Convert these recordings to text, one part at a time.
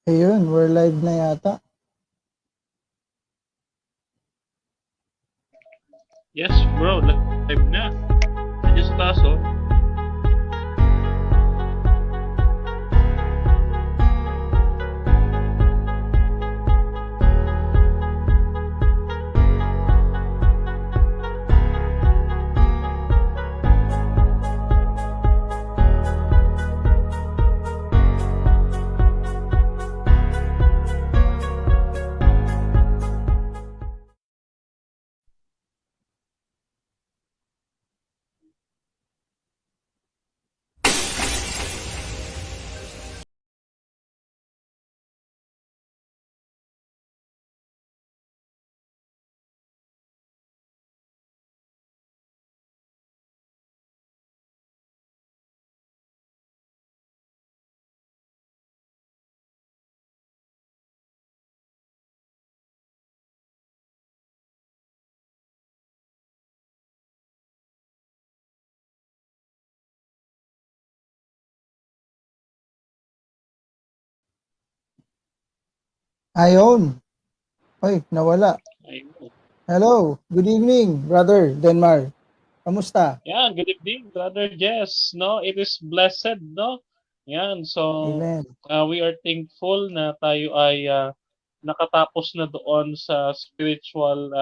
Ayun, we're live na yata. Yes, bro. Live na. Nandiyan sa taas, oh. Ayun. Oy, nawala. Ayun. Hello, good evening, brother Denmar. Kamusta? Yeah, good evening, Brother Jess. No, it is blessed, no? Yan, so Amen. we are thankful na tayo ay nakatapos na doon sa spiritual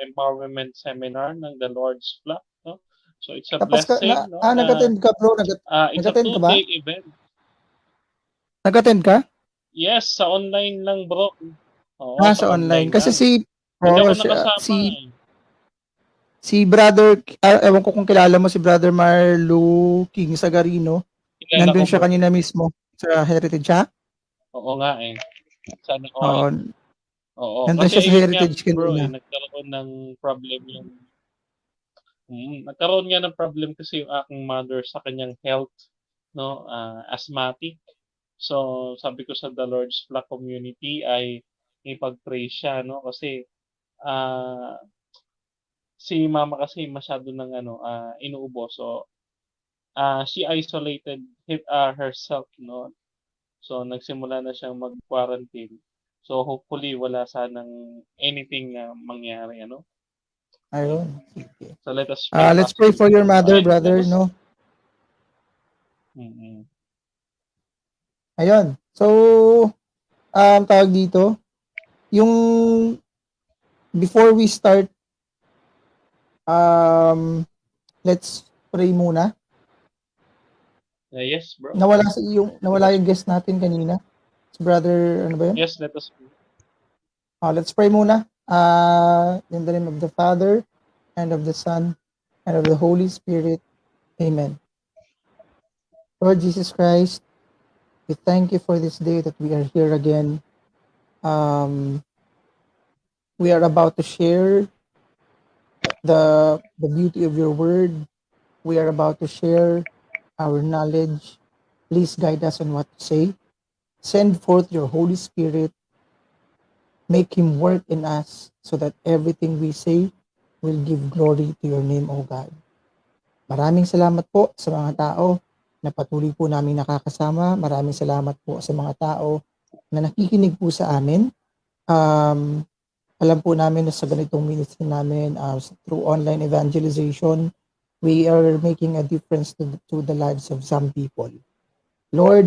empowerment seminar ng The Lord's Flock, no? So it's a Tapos ka blessing, no? nag-attend ka bro, It's a nag-attend ka ba? two-day event. Nag-attend ka? Yes, sa online lang, bro. Oo, sa Sa online. online Kasi lang. Hindi ako nakasama. si brother, ewan ko kung kilala mo si brother Marlo King Sagarino. Kilala ko, Nandun siya bro. kanina mismo sa Heritage, ha? Oo nga eh. Sana all. Oo, Oo, nandun kasi siya sa ayun nga Heritage bro kanina. eh, nagkaroon ng problem yung nagkaroon nga ng problem kasi yung aking mother sa kanyang health, no, asthmatic. So, sabi ko sa The Lord's Flock community ay ipag-pray siya, no, kasi ah si mama kasi masyado ng inuubo. So, she isolated herself, no. So, nagsimula na siyang mag-quarantine. So, hopefully wala sanang anything na mangyari, ano. Ayun. Sige. So let us pray Let's pray pastor. for your mother, Ayun, let brother, us no? mm. Ayun. So, tawag dito, yung before we start, um, let's pray muna. Yes, bro. Let Nawala us yung guest natin kanina. Si brother, ano ba yun? yes, let us pray. Let's pray muna. In the name of the Father, and of the Son, and of the Holy Spirit. Amen. Lord Jesus Christ, we thank you for this day that we are here again. Um, we are about to share the beauty of your word. We are about to share our knowledge. Please guide us on what to say. Send forth your Holy Spirit. Make him work in us so that everything we say will give glory to your name, O God. Maraming salamat po sa mga tao na patuloy po namin nakakasama. Maraming salamat po sa mga tao na nakikinig po sa amin. Um, Alam po namin na sa ganitong ministry namin, through online evangelization, we are making a difference to the lives of some people. Lord,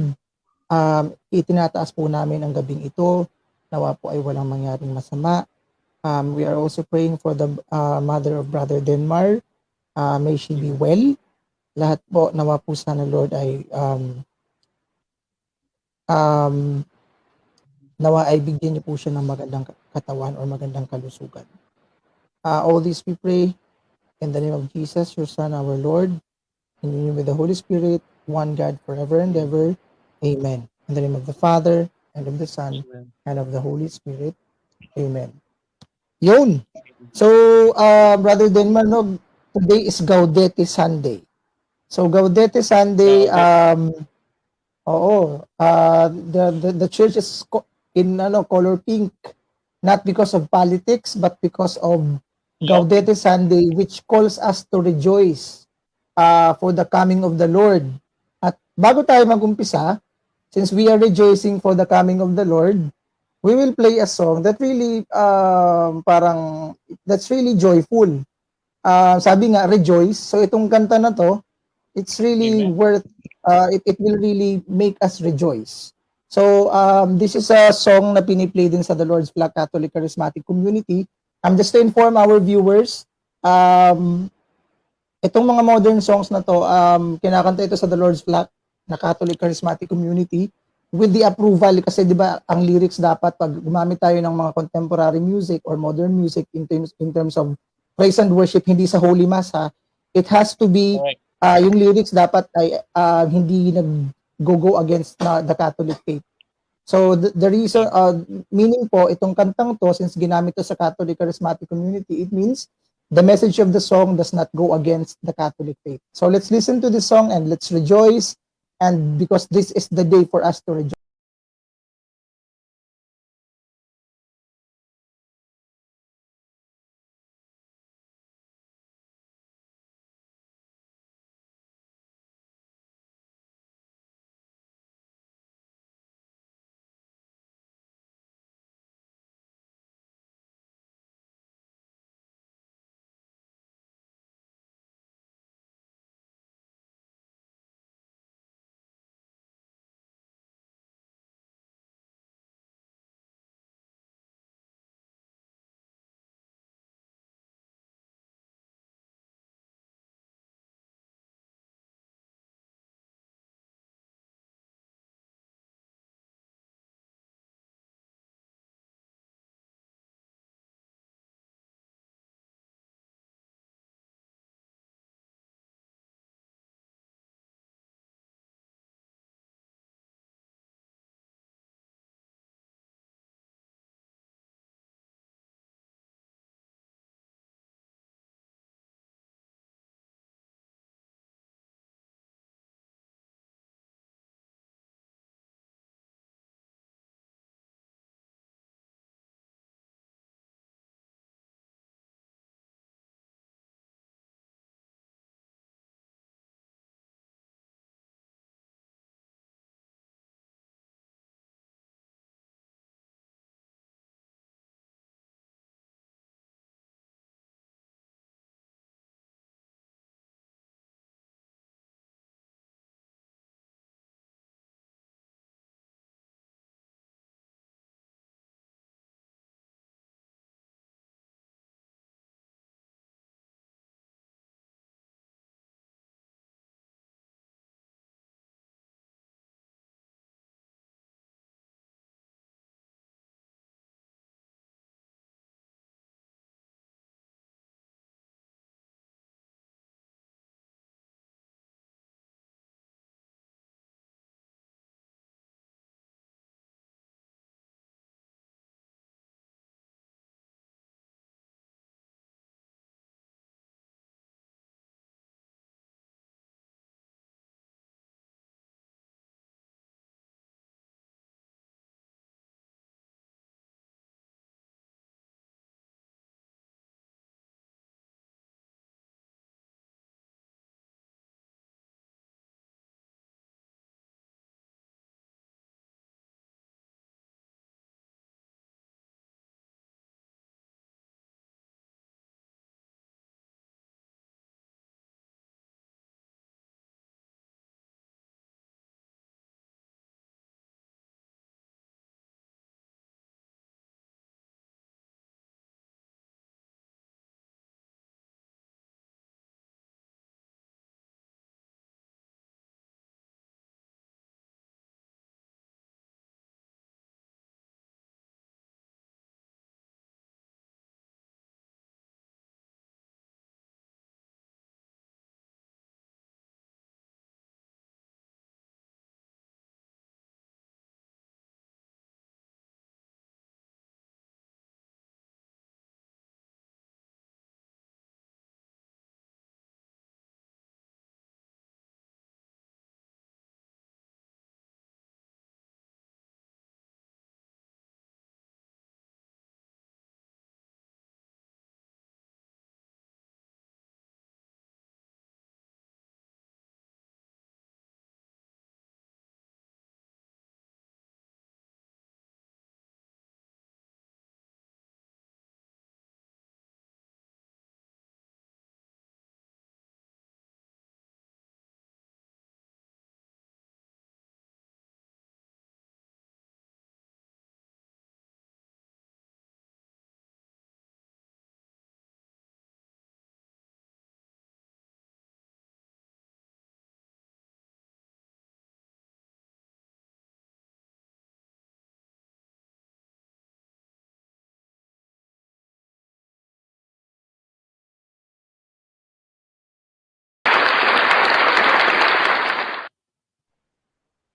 itinataas po namin ang gabing ito. Nawa po ay walang mangyaring masama. We are also praying for the mother of Brother Denmar. May she be well. Lahat po, nawa po sana Lord ay nawa ay bigyan niyo po siya ng magandang katawan or magandang kalusugan. All this we pray in the name of Jesus, your Son, our Lord, in union with the Holy Spirit, one God forever and ever. Amen. In the name of the Father, and of the Son, Amen. and of the Holy Spirit. Amen. Yun. So, Brother Denman, no, today is Gaudete Sunday. So, Gaudete Sunday, Gaudete. the church is in color pink, not because of politics, but because of Love. Gaudete Sunday, which calls us to rejoice for the coming of the Lord. At bago tayo mag-umpisa, since we are rejoicing for the coming of the Lord, we will play a song that really parang that's really joyful. Sabi nga rejoice. So itong kanta na to, it's really Amen. worth it will really make us rejoice. So this is a song na piniplay din sa the Lord's Flock Catholic Charismatic Community. Just to inform our viewers, itong mga modern songs na to, kinakanta ito sa the Lord's Flock na Catholic Charismatic Community with the approval kasi 'di ba ang lyrics dapat pag gumamit tayo ng mga contemporary music or modern music in terms of praise and worship hindi sa Holy Mass ha, it has to be Correct. yung lyrics dapat ay hindi nag-go against the Catholic faith. So the reason Amen. meaning po itong kantang to since ginamit to sa Catholic Charismatic Community, it means the message of the song does not go against the Catholic faith. So let's listen to this song and let's rejoice, and because this is the day for us to rejoice.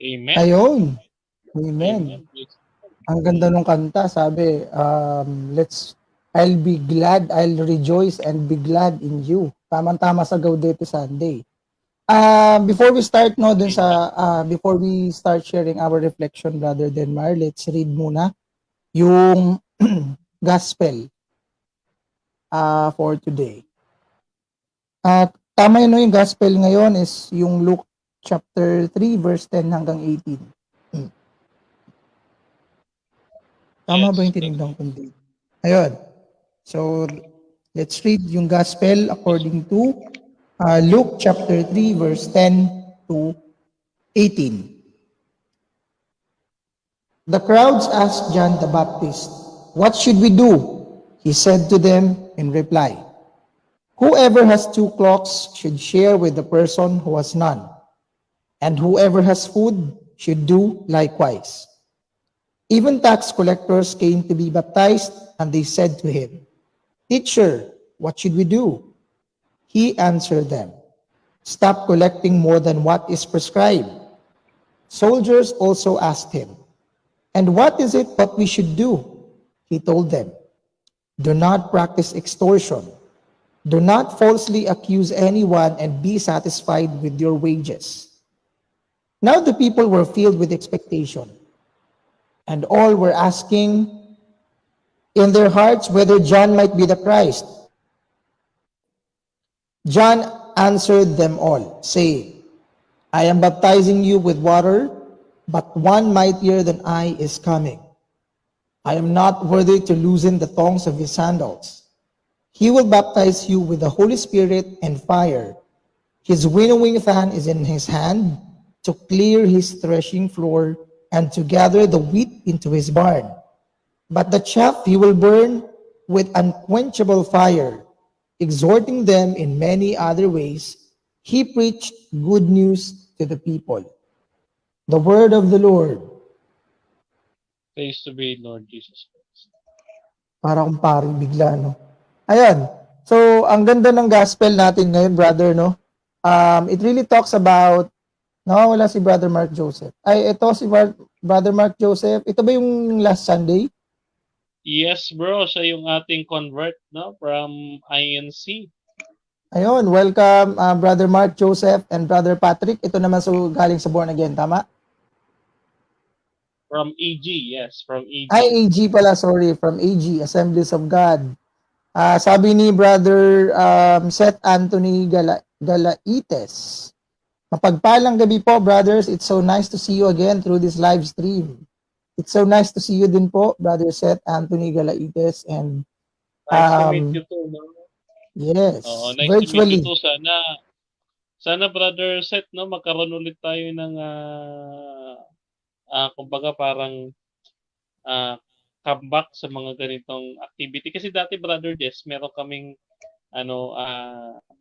Amen. Ayun. Amen. Amen. Ang ganda nung kanta, sabi, I'll be glad, I'll rejoice and be glad in you. Tamang-tama sa Gaudete Sunday. Before we start, no, dun Amen. sa, before we start sharing our reflection, Brother Denmar, let's read muna yung gospel for today. At tama yun, no, yung gospel ngayon is yung Luke chapter 3, verse 10 hanggang 18. Tama ba Yes. yung tinignan kong date? Ayun. So, let's read yung gospel according to Luke chapter 3, verse 10 to 18. The crowds asked John the Baptist, "What should we do?" He said to them in reply, "Whoever has 2 cloaks should share with the person who has none, and whoever has food should do likewise." Even tax collectors came to be baptized, and they said to him, "Teacher, what should we do?" He answered them, "Stop collecting more than what is prescribed." Soldiers also asked him, "And what is it that we should do?" He told them, "Do not practice extortion. Do not falsely accuse anyone and be satisfied with your wages." Now the people were filled with expectation, and all were asking in their hearts whether John might be the Christ. John answered them all, saying, "I am baptizing you with water, but one mightier than I is coming. I am not worthy to loosen the thongs of his sandals. He will baptize you with the Holy Spirit and fire. His winnowing fan is in his hand to clear his threshing floor and to gather the wheat into his barn. But the chaff he will burn with unquenchable fire." Exhorting them in many other ways, he preached good news to the people. The word of the Lord. Praise to be Lord Jesus Christ. Para kung pari bigla, no? Ayan. So, ang ganda ng gospel natin ngayon, brother, no? It really talks about, wala si Brother Mark Joseph. Ay, ito si Brother Mark Joseph. Ito ba yung last Sunday? Yes, bro. Siya yung ating convert, no? From INC. Ayun, welcome Brother Mark Joseph and Brother Patrick. Ito naman galing sa Born Again, tama? From AG, yes. From AG. Ay, AG pala, sorry. From AG, Assemblies of God. Sabi ni Brother Seth Anthony Galaites, "Mapagpalang gabi po, brothers. It's so nice to see you again through this live stream." It's so nice to see you din po, Brother Seth Anthony Galaites. And Nice to meet you too, no? yes, Oo, nice virtually. to meet you too. Sana Brother Seth, no, magkaroon ulit tayo ng kumbaga parang comeback sa mga ganitong activity. Kasi dati Brother Jess, meron kaming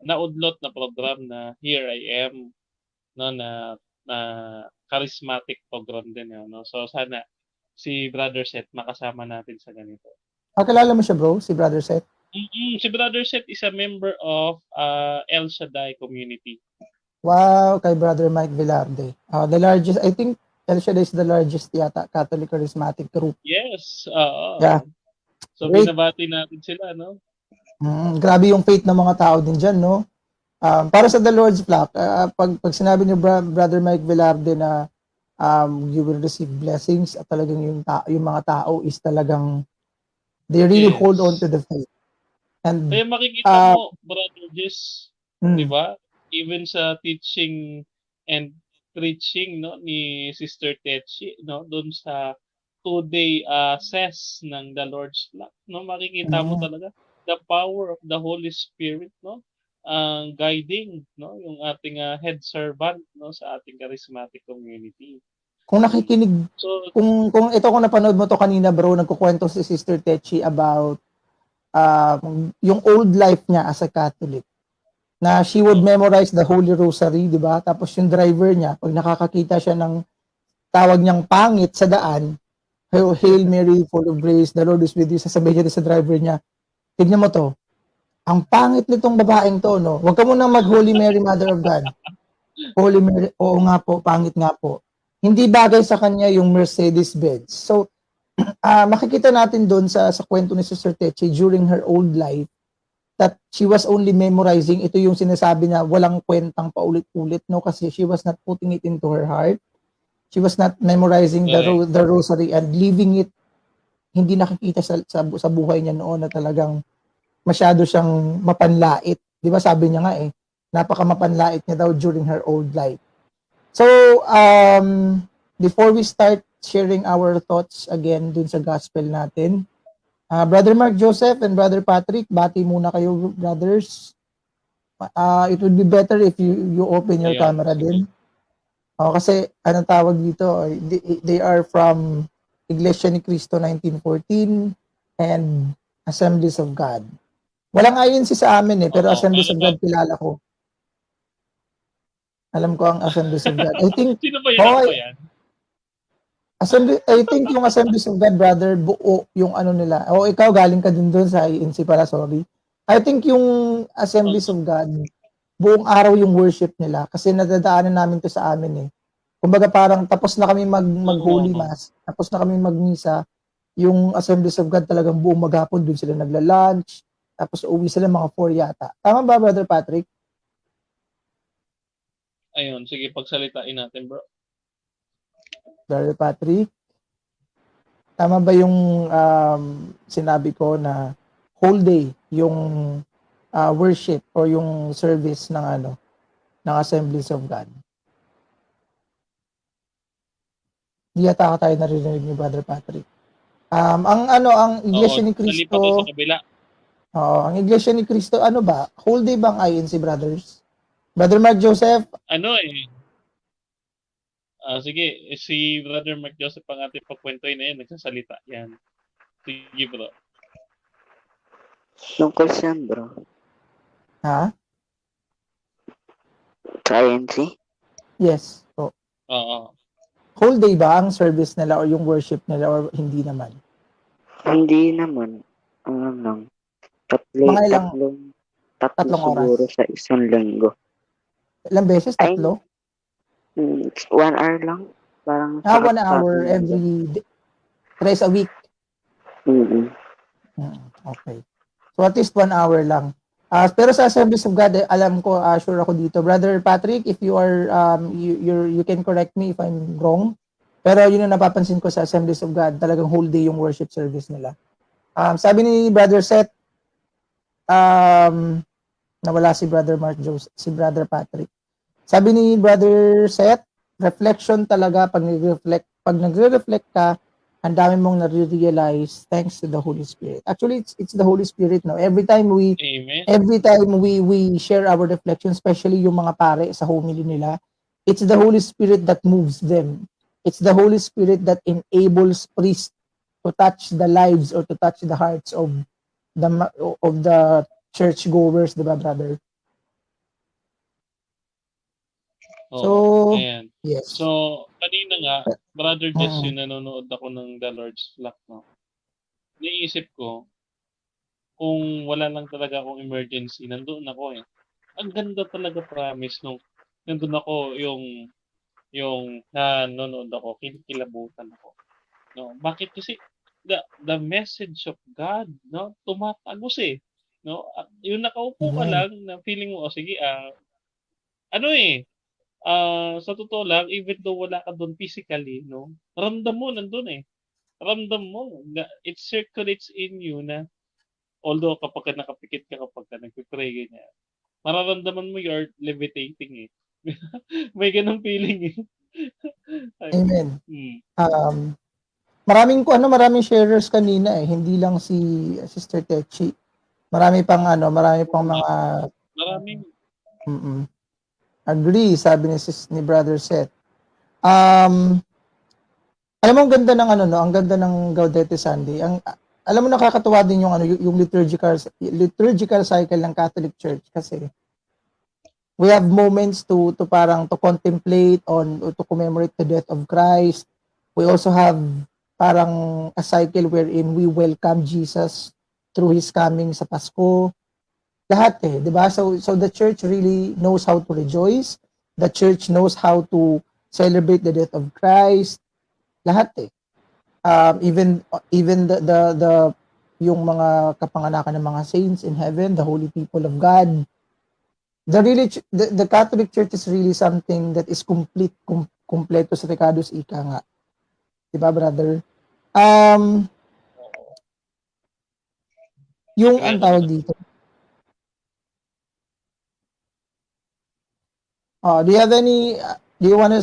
naudlot na program na Here I Am, no, na charismatic program din yun, no. So sana si Brother Seth makasama natin sa ganito. Kilala mo siya, bro? Si Brother Seth? Si Brother Seth is a member of El Shaddai community. Wow, kay Brother Mike Velarde. The largest, I think, El Shaddai is the largest yata Catholic charismatic group. Yes, Yeah. So Great. binabati natin sila, no? Grabe yung faith ng mga tao din dyan, no? Para sa The Lord's Flock, pag sinabi niyo Brother Mike Velarde na you will receive blessings, at talagang yung mga tao is talagang they really hold on to the faith. And kaya makikita mo, Brother Jess, di ba? Even sa teaching and preaching, no, ni Sister Tetchi, no, doon sa 2-day ses ng The Lord's Flock, no, makikita mo talaga the power of the Holy Spirit, no, guiding, no, yung ating head servant, no, sa ating charismatic community. Kung nakikinig, kung ito, kung napanood mo to kanina, bro, nagkukwento si Sister Tetchi about yung old life niya as a Catholic, na she would memorize the Holy Rosary, di ba? Tapos yung driver niya, pag nakakakita siya ng tawag niyang pangit sa daan, "Hail Mary, full of grace, the Lord is with you," sasabihin niya sa driver niya, "Tignan mo to, ang pangit nitong babaeng to, no? Huwag ka munang mag-Holy Mary, Mother of God." Holy Mary, oo nga po, pangit nga po. hindi bagay sa kanya yung Mercedes-Benz. So, makikita natin doon sa kwento ni Sister Teche during her old life that she was only memorizing. Ito yung sinasabi niya, walang kwentang paulit-ulit, no? Kasi she was not putting it into her heart. She was not memorizing Correct. the rosary and leaving it. Hindi nakikita sa buhay niya noon na talagang masyado siyang mapanlait. Di ba sabi niya nga napaka mapanlait niya daw during her old life. So, before we start sharing our thoughts again dun sa gospel natin, Brother Mark Joseph and Brother Patrick, bati muna kayo, brothers. It would be better if you open your Ayun, camera sige. din. Kasi anong tawag dito, they are from Iglesia ni Cristo 1914 and Assemblies of God. Walang INC sa amin pero Oo, Assemblies paano of ba? God kilala ko. Alam ko ang Assemblies of God. I think, Sino ba yun? Ako ba yan? I think yung Assemblies of God, brother, buo yung ano nila. O ikaw, galing ka din doon sa INC pala, sorry. I think yung Assemblies of God, buong araw yung worship nila. Kasi nadadaanan namin to sa amin Kumbaga parang tapos na kami mag Holy Oo. Mass, tapos na kami magmisa, yung Assemblies of God talagang buong maghapon doon sila nagla-lunch, tapos uwi sila mga 4 yata. Tama ba, Brother Patrick? Ayun, sige, pagsalitain natin, bro. Brother Patrick? Tama ba yung sinabi ko na whole day yung worship o yung service ng ng Assemblies of God? Di yata tayo naririnig ni Brother Patrick. Ang Oo, Iglesia ni nalipat tayo sa Cristo, kabila. ang Iglesia ni Cristo, ano ba? Whole day bang INC, brothers? Brother Mark Joseph? Ano sige, si Brother Mark Joseph ang ating pagkwentuhin na yun, nagsasalita. Yan. Sige, bro. Tungkol saan, bro? Ha? Sa INC? Yes. So, Oo. whole day ba ang service nila o yung worship nila or hindi naman? Hindi naman. Ano lang. Mga ilang Tatlo tatlong siguro oras? sa isang linggo. Ilang beses? Ay, Tatlo? 1 hour lang. Parang 1 sakit sa hour akin. every thrice a week. Mm-mm. Okay. So at least 1 hour lang. Pero sa Assemblies of God, alam ko, sure ako dito. Brother Patrick, if you are, you can correct me if I'm wrong. Pero yun ang napapansin ko sa Assemblies of God, talagang whole day yung worship service nila. Sabi ni Brother Seth, nawala si Brother Mark Joseph, si Brother Patrick. Sabi ni Brother Seth, reflection talaga pag nagre-reflect ka, ang dami mong nare-realize thanks to the Holy Spirit. Actually, it's the Holy Spirit, no? Every time Amen. we share our reflection, especially yung mga pare sa homily nila, it's the Holy Spirit that moves them. It's the Holy Spirit that enables priests to touch the lives or to touch the hearts of the church goers, di ba, brother? So, Oo. Ayan. yes. So, kanina nga, Brother Jess, Mm. yung nanonood ako ng The Lord's Flock, no? Naisip ko, kung wala lang talaga akong emergency, nandoon ako Ang ganda talaga, promise, nung nandun ako, yung nanonood ako, kinikilabutan ako. No? Bakit? Kasi the message of God, no, tumatagos no? Yung nakaupo ka Amen. lang na feeling mo, sige, ano sa totoo lang, even though wala ka doon physically, no, ramdam mo nandun Ramdam mo na it circulates in you na although kapag ka nakapikit ka, kapag ka nagpe-pray, ganyan, mararamdaman mo you're levitating May ganung feeling Ay, Amen. mm. Maraming sharers kanina hindi lang si Sister Techi. Marami pang Oo nga, mga maraming agree, sabi ni Brother Seth. Alam mo ang ganda ng ang ganda ng Gaudete Sunday. Alam mo nakakatuwa din yung liturgical cycle ng Catholic Church kasi we have moments to parang to contemplate on or to commemorate the death of Christ. We also have parang a cycle wherein we welcome Jesus through His coming sa Pasko. Lahat di ba? So the church really knows how to rejoice. The church knows how to celebrate the death of Christ, lahat eh. Even the yung mga kapanganakan ng mga saints in heaven, the holy people of God. The Catholic Church is really something that is kompleto sa Ricardo's ika nga. 'Di ba, brother? Yung Agree ang ako tawag dun. dito. Do you have any do you want to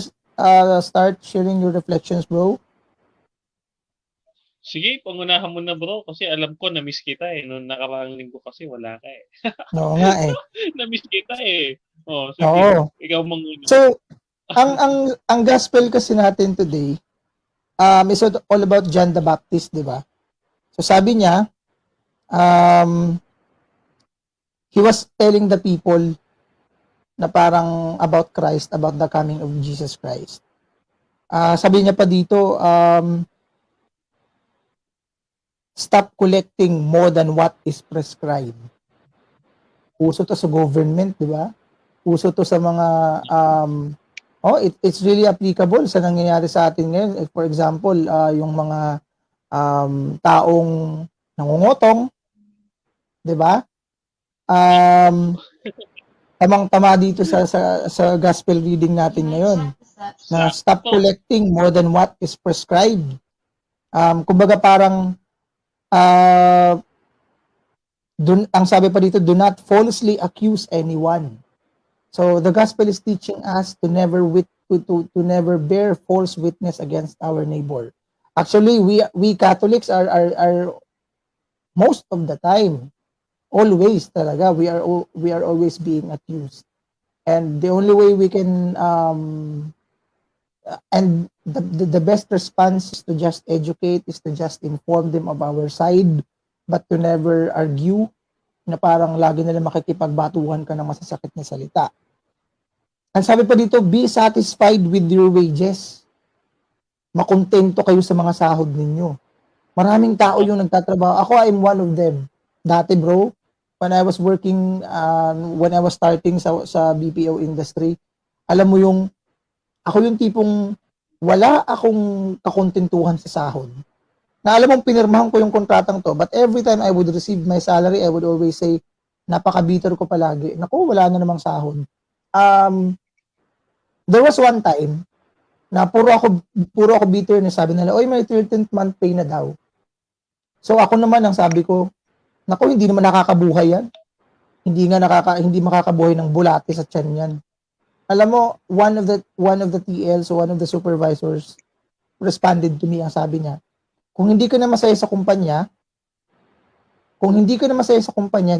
start sharing your reflections, bro? Sige, pangunahan mo na bro kasi alam ko na-miss kita eh. Noong nakaraang linggo kasi wala ka eh. Oo nga eh. Na-miss kita eh. Oh, sige. Oo. Ikaw manguna. So, ang gospel kasi natin today is all about John the Baptist, 'di ba? So sabi niya, he was telling the people na parang about Christ, about the coming of Jesus Christ. Sabi niya pa dito, stop collecting more than what is prescribed. Uso to sa government, di ba? Uso to sa mga, it's really applicable sa nangyayari sa atin ngayon. For example, yung mga taong nangungutong, di ba? Tamang-tama dito sa gospel reading natin ngayon na stop collecting more than what is prescribed. Kumbaga parang ang sabi pa dito, do not falsely accuse anyone. So the gospel is teaching us to never never bear false witness against our neighbor. Actually, we Catholics are most of the time, always talaga, we are always being accused. And the only way we can and the best response is to just educate, is to just inform them of our side, but to never argue na parang lagi nila makikipagbatuhan ka ng masasakit na salita. Ang sabi pa dito, be satisfied with your wages. Makontento kayo sa mga sahod ninyo. Maraming tao yung nagtatrabaho. Ako, I'm one of them. Dati bro, when I was working, when I was starting sa BPO industry, alam mo yung ako yung tipong wala akong kakontentuhan sa sahod. Na alam mong pinirmahan ko yung kontratang to, but every time I would receive my salary, I would always say, napaka-bitter ko palagi. Naku, wala na namang sahod. There was one time na puro ako bitter na sabi nila, oy, may 13th month pay na daw. So ako naman ang sabi ko, naku, hindi naman nakakabuhay yan. Hindi makakabuhay ng bulate sa tiyan yan. Alam mo, one of the TLs, so one of the supervisors responded to me, ang sabi niya, kung hindi ka na masaya sa kumpanya,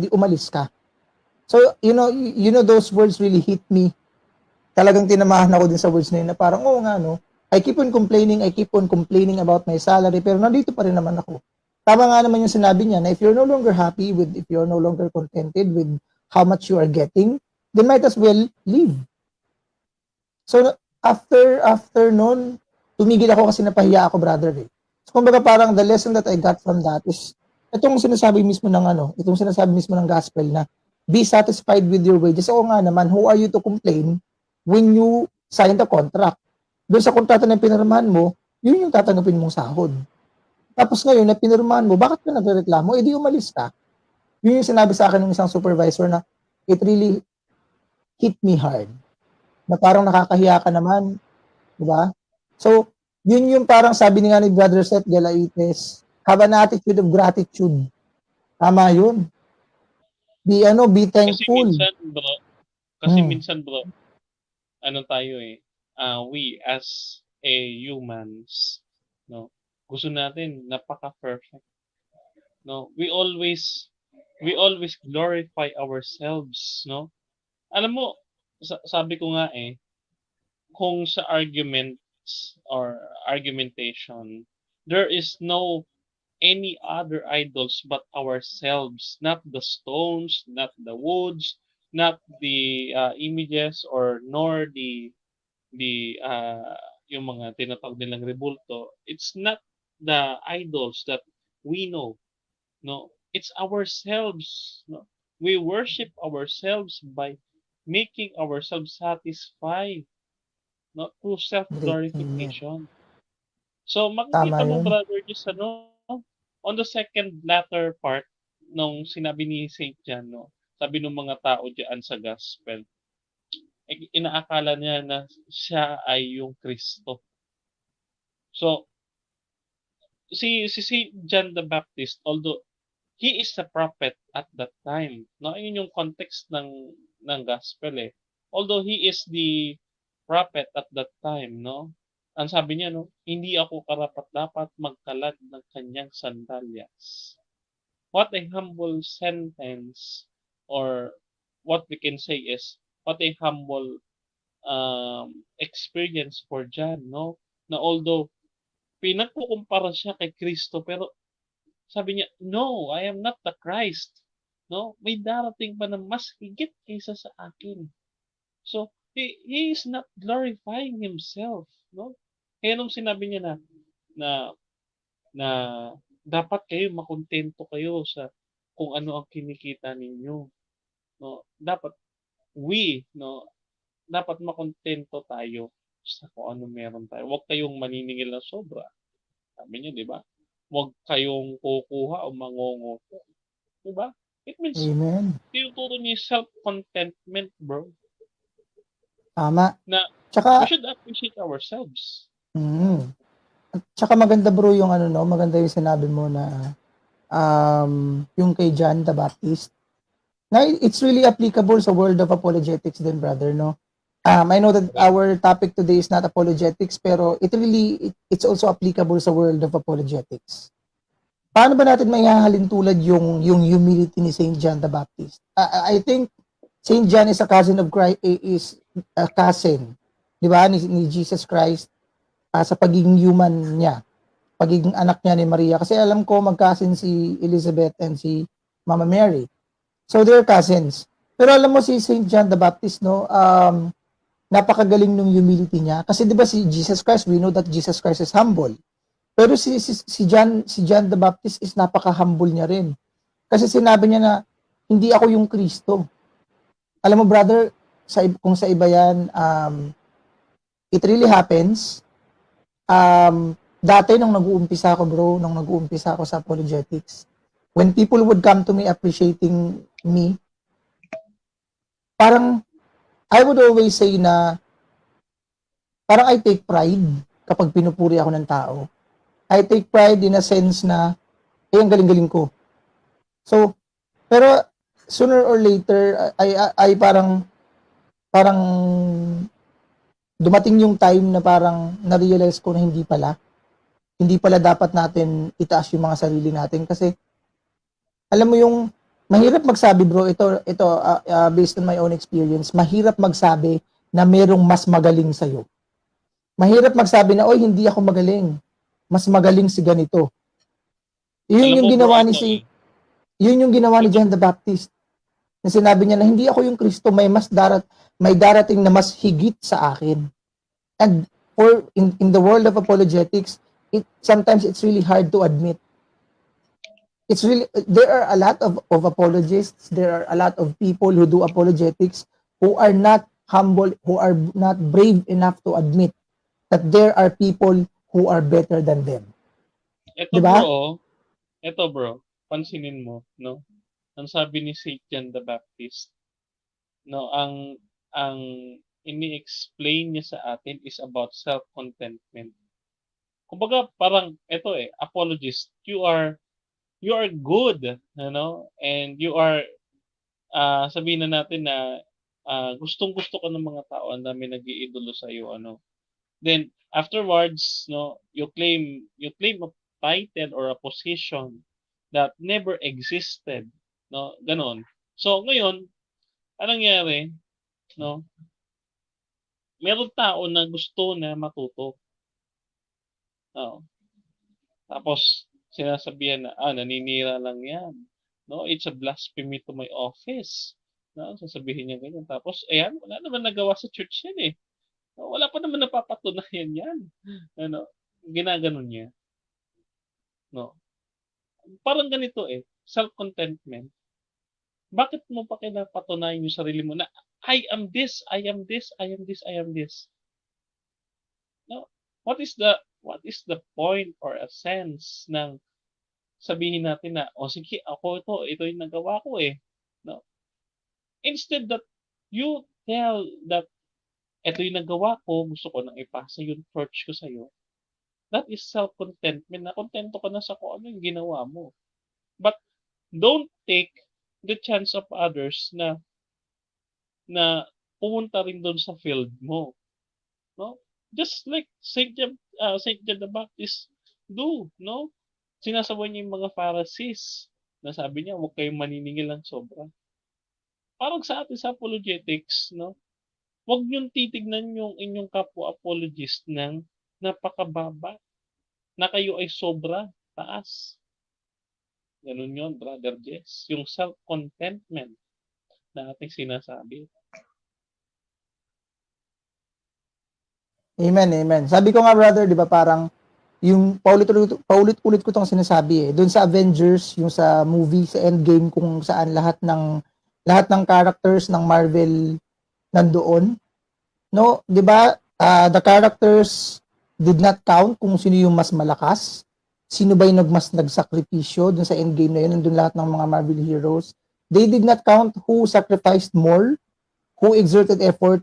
di umalis ka. So, you know those words really hit me. Talagang tinamahan ako din sa words na yun na parang, nga no, I keep on complaining about my salary, pero nandito pa rin naman ako. Tama nga naman yung sinabi niya na if you're no longer happy if you're no longer contented with how much you are getting, then might as well leave. So, after noon, tumigil ako kasi napahiya ako, brother eh. So, kumbaga parang the lesson that I got from that is itong sinasabi mismo ng gospel na be satisfied with your wages. Oo nga naman, who are you to complain when you sign the contract? Doon sa kontrata na pinirmahan mo, yun yung tatanggapin mong sahod. Tapos ngayon, na pinirmahan mo, bakit ka nagreklamo? Eh di umalis ka. Yun yung sinabi sa akin ng isang supervisor na it really hit me hard. Na parang nakakahiya ka naman, di ba? So, yun yung parang sabi ni Brother Seth Galaites, have an attitude of gratitude. Tama yun. Be thankful. Kasi minsan bro, ano tayo eh, we as a humans, no, gusto natin napaka-perfect. No, we always glorify ourselves, no? Alam mo, sabi ko nga eh, kung sa arguments or argumentation, there is no any other idols but ourselves, not the stones, not the woods, not the images, or nor the yung mga tinatawag nilang rebulto. It's not the idols that we know. No, it's ourselves. No, we worship ourselves by making ourselves satisfied. no? Through Breaking news. self-glorification. So, Tama makikita mo, yun. brother, just on the second latter part, nung sinabi ni Saint John, no? Sabi ng mga tao diyan sa gospel, inaakala niya na siya ay yung Kristo. So, si Saint John the Baptist, although he is a prophet at that time, no? Yun yung context ng gospel eh. Although he is the prophet at that time, no? Ang sabi niya, no, hindi ako karapat-dapat magkalat ng kanyang sandalyas. What a humble sentence, or what we can say is, what a humble experience for John, no? Na although pinagkukumpara siya kay Kristo, pero sabi niya, no, I am not the Christ. No, may darating pa na mas higit kaysa sa akin. So, he is not glorifying himself, no? Kaya nung sinabi niya na na dapat kayo makontento kayo sa kung ano ang kinikita ninyo, no? Dapat no, dapat makontento tayo sa kung ano meron tayo. Huwag kayong maniningil na sobra. Sabi niya, di ba? Huwag kayong kukuha o mangunguto. Di ba? It means, Amen. tinuturo niya yung self-contentment, bro. Tama. Na we Tsaka, should appreciate ourselves. tsaka maganda bro yung ano no, maganda yung sinabi mo na yung kay John the Baptist. Na it's really applicable sa world of apologetics din, brother, no? I know that our topic today is not apologetics, pero it's also applicable sa world of apologetics. Paano ba natin maihahalin tulad yung humility ni Saint John the Baptist? I think Saint John is a cousin of Christ, is a cousin, di ba, ni Jesus Christ, sa pagiging human niya, pagiging anak niya ni Maria. Kasi alam ko magkasin si Elizabeth and si Mama Mary. So they're cousins. Pero alam mo si Saint John the Baptist, no, napakagaling nung humility niya. Kasi 'di ba si Jesus Christ, we know that Jesus Christ is humble. Pero si John the Baptist is napaka-humble niya rin. Kasi sinabi niya na hindi ako yung Kristo. Alam mo brother, kung sa iba yan, it really happens. Dati nung nag-uumpisa ako bro, nung nag-uumpisa ako sa apologetics, when people would come to me appreciating me, parang I would always say na parang I take pride kapag pinupuri ako ng tao. I take pride in a sense na ang galing-galing ko. So, pero sooner or later ay parang dumating yung time na parang na-realize ko na hindi pala dapat natin itaas yung mga sarili natin kasi alam mo yung mahirap magsabi bro, ito based on my own experience, mahirap magsabi na merong mas magaling sa'yo. Mahirap magsabi na, oy, hindi ako magaling. Mas magaling si ganito. Yun yung ginawa ni John the Baptist. Na sinabi niya na hindi ako yung Kristo, may darating na mas higit sa akin. And in the world of apologetics, sometimes it's really hard to admit. There are a lot of apologists, there are a lot of people who do apologetics who are not humble, who are not brave enough to admit that there are people who are better than them. Diba? Bro, pansinin mo, no? Ang sabi ni Saint John the Baptist, no, ang ini-explain niya sa atin is about self-contentment. Kumbaga parang apologist, you are good, and you are sabihin na natin na gustong-gusto ka ng mga tao, ang dami nag-iidolo sa iyo, Then afterwards, you claim a title or a position that never existed, ganon. So ngayon, anong nangyari, meron tao na gusto na matuto. Tapos sinasabihan na naninira lang 'yan. It's a blasphemy to my office. Sasabihin niya ganyan. Tapos ayan, wala naman nagawa sa church yan eh. Wala pa naman napapatunayan yan. Ginaganon niya. Parang ganito self-contentment. Bakit mo pa kailangan patunayan yung sarili mo na I am this, I am this, I am this, I am this? what is the point or a sense ng sabihin natin na, "O sige, ito yung nagawa ko, eh." No? Instead that you tell that, "Ito yung nagawa ko, gusto ko nang ipasa yung torch ko sa'yo." That is self-contentment na kontento ka na sa kung ano yung ginawa mo. But don't take the chance of others na pumunta rin do'n sa field mo, no? Just like Saint John the Baptist do, no? Sinasaway niya yung mga Pharisees na sabi niya, "Huwag kayong maniningil ng sobra." Parang sa atin sa apologetics, no? Huwag niyong titignan yung inyong kapwa apologist ng napakababa na kayo ay sobra taas. Gano'n yun, Brother Jess. Yung self-contentment na ating sinasabi. Amen, amen. Sabi ko nga, brother, di ba parang yung paulit-ulit ko tong sinasabi doon sa Avengers, yung sa movie, sa Endgame, kung saan lahat ng characters ng Marvel nandoon. No, di ba? The characters did not count kung sino yung mas malakas, sino ba yung mas nagsakripisyo doon sa Endgame na yun, nandun lahat ng mga Marvel heroes. They did not count who sacrificed more, who exerted effort,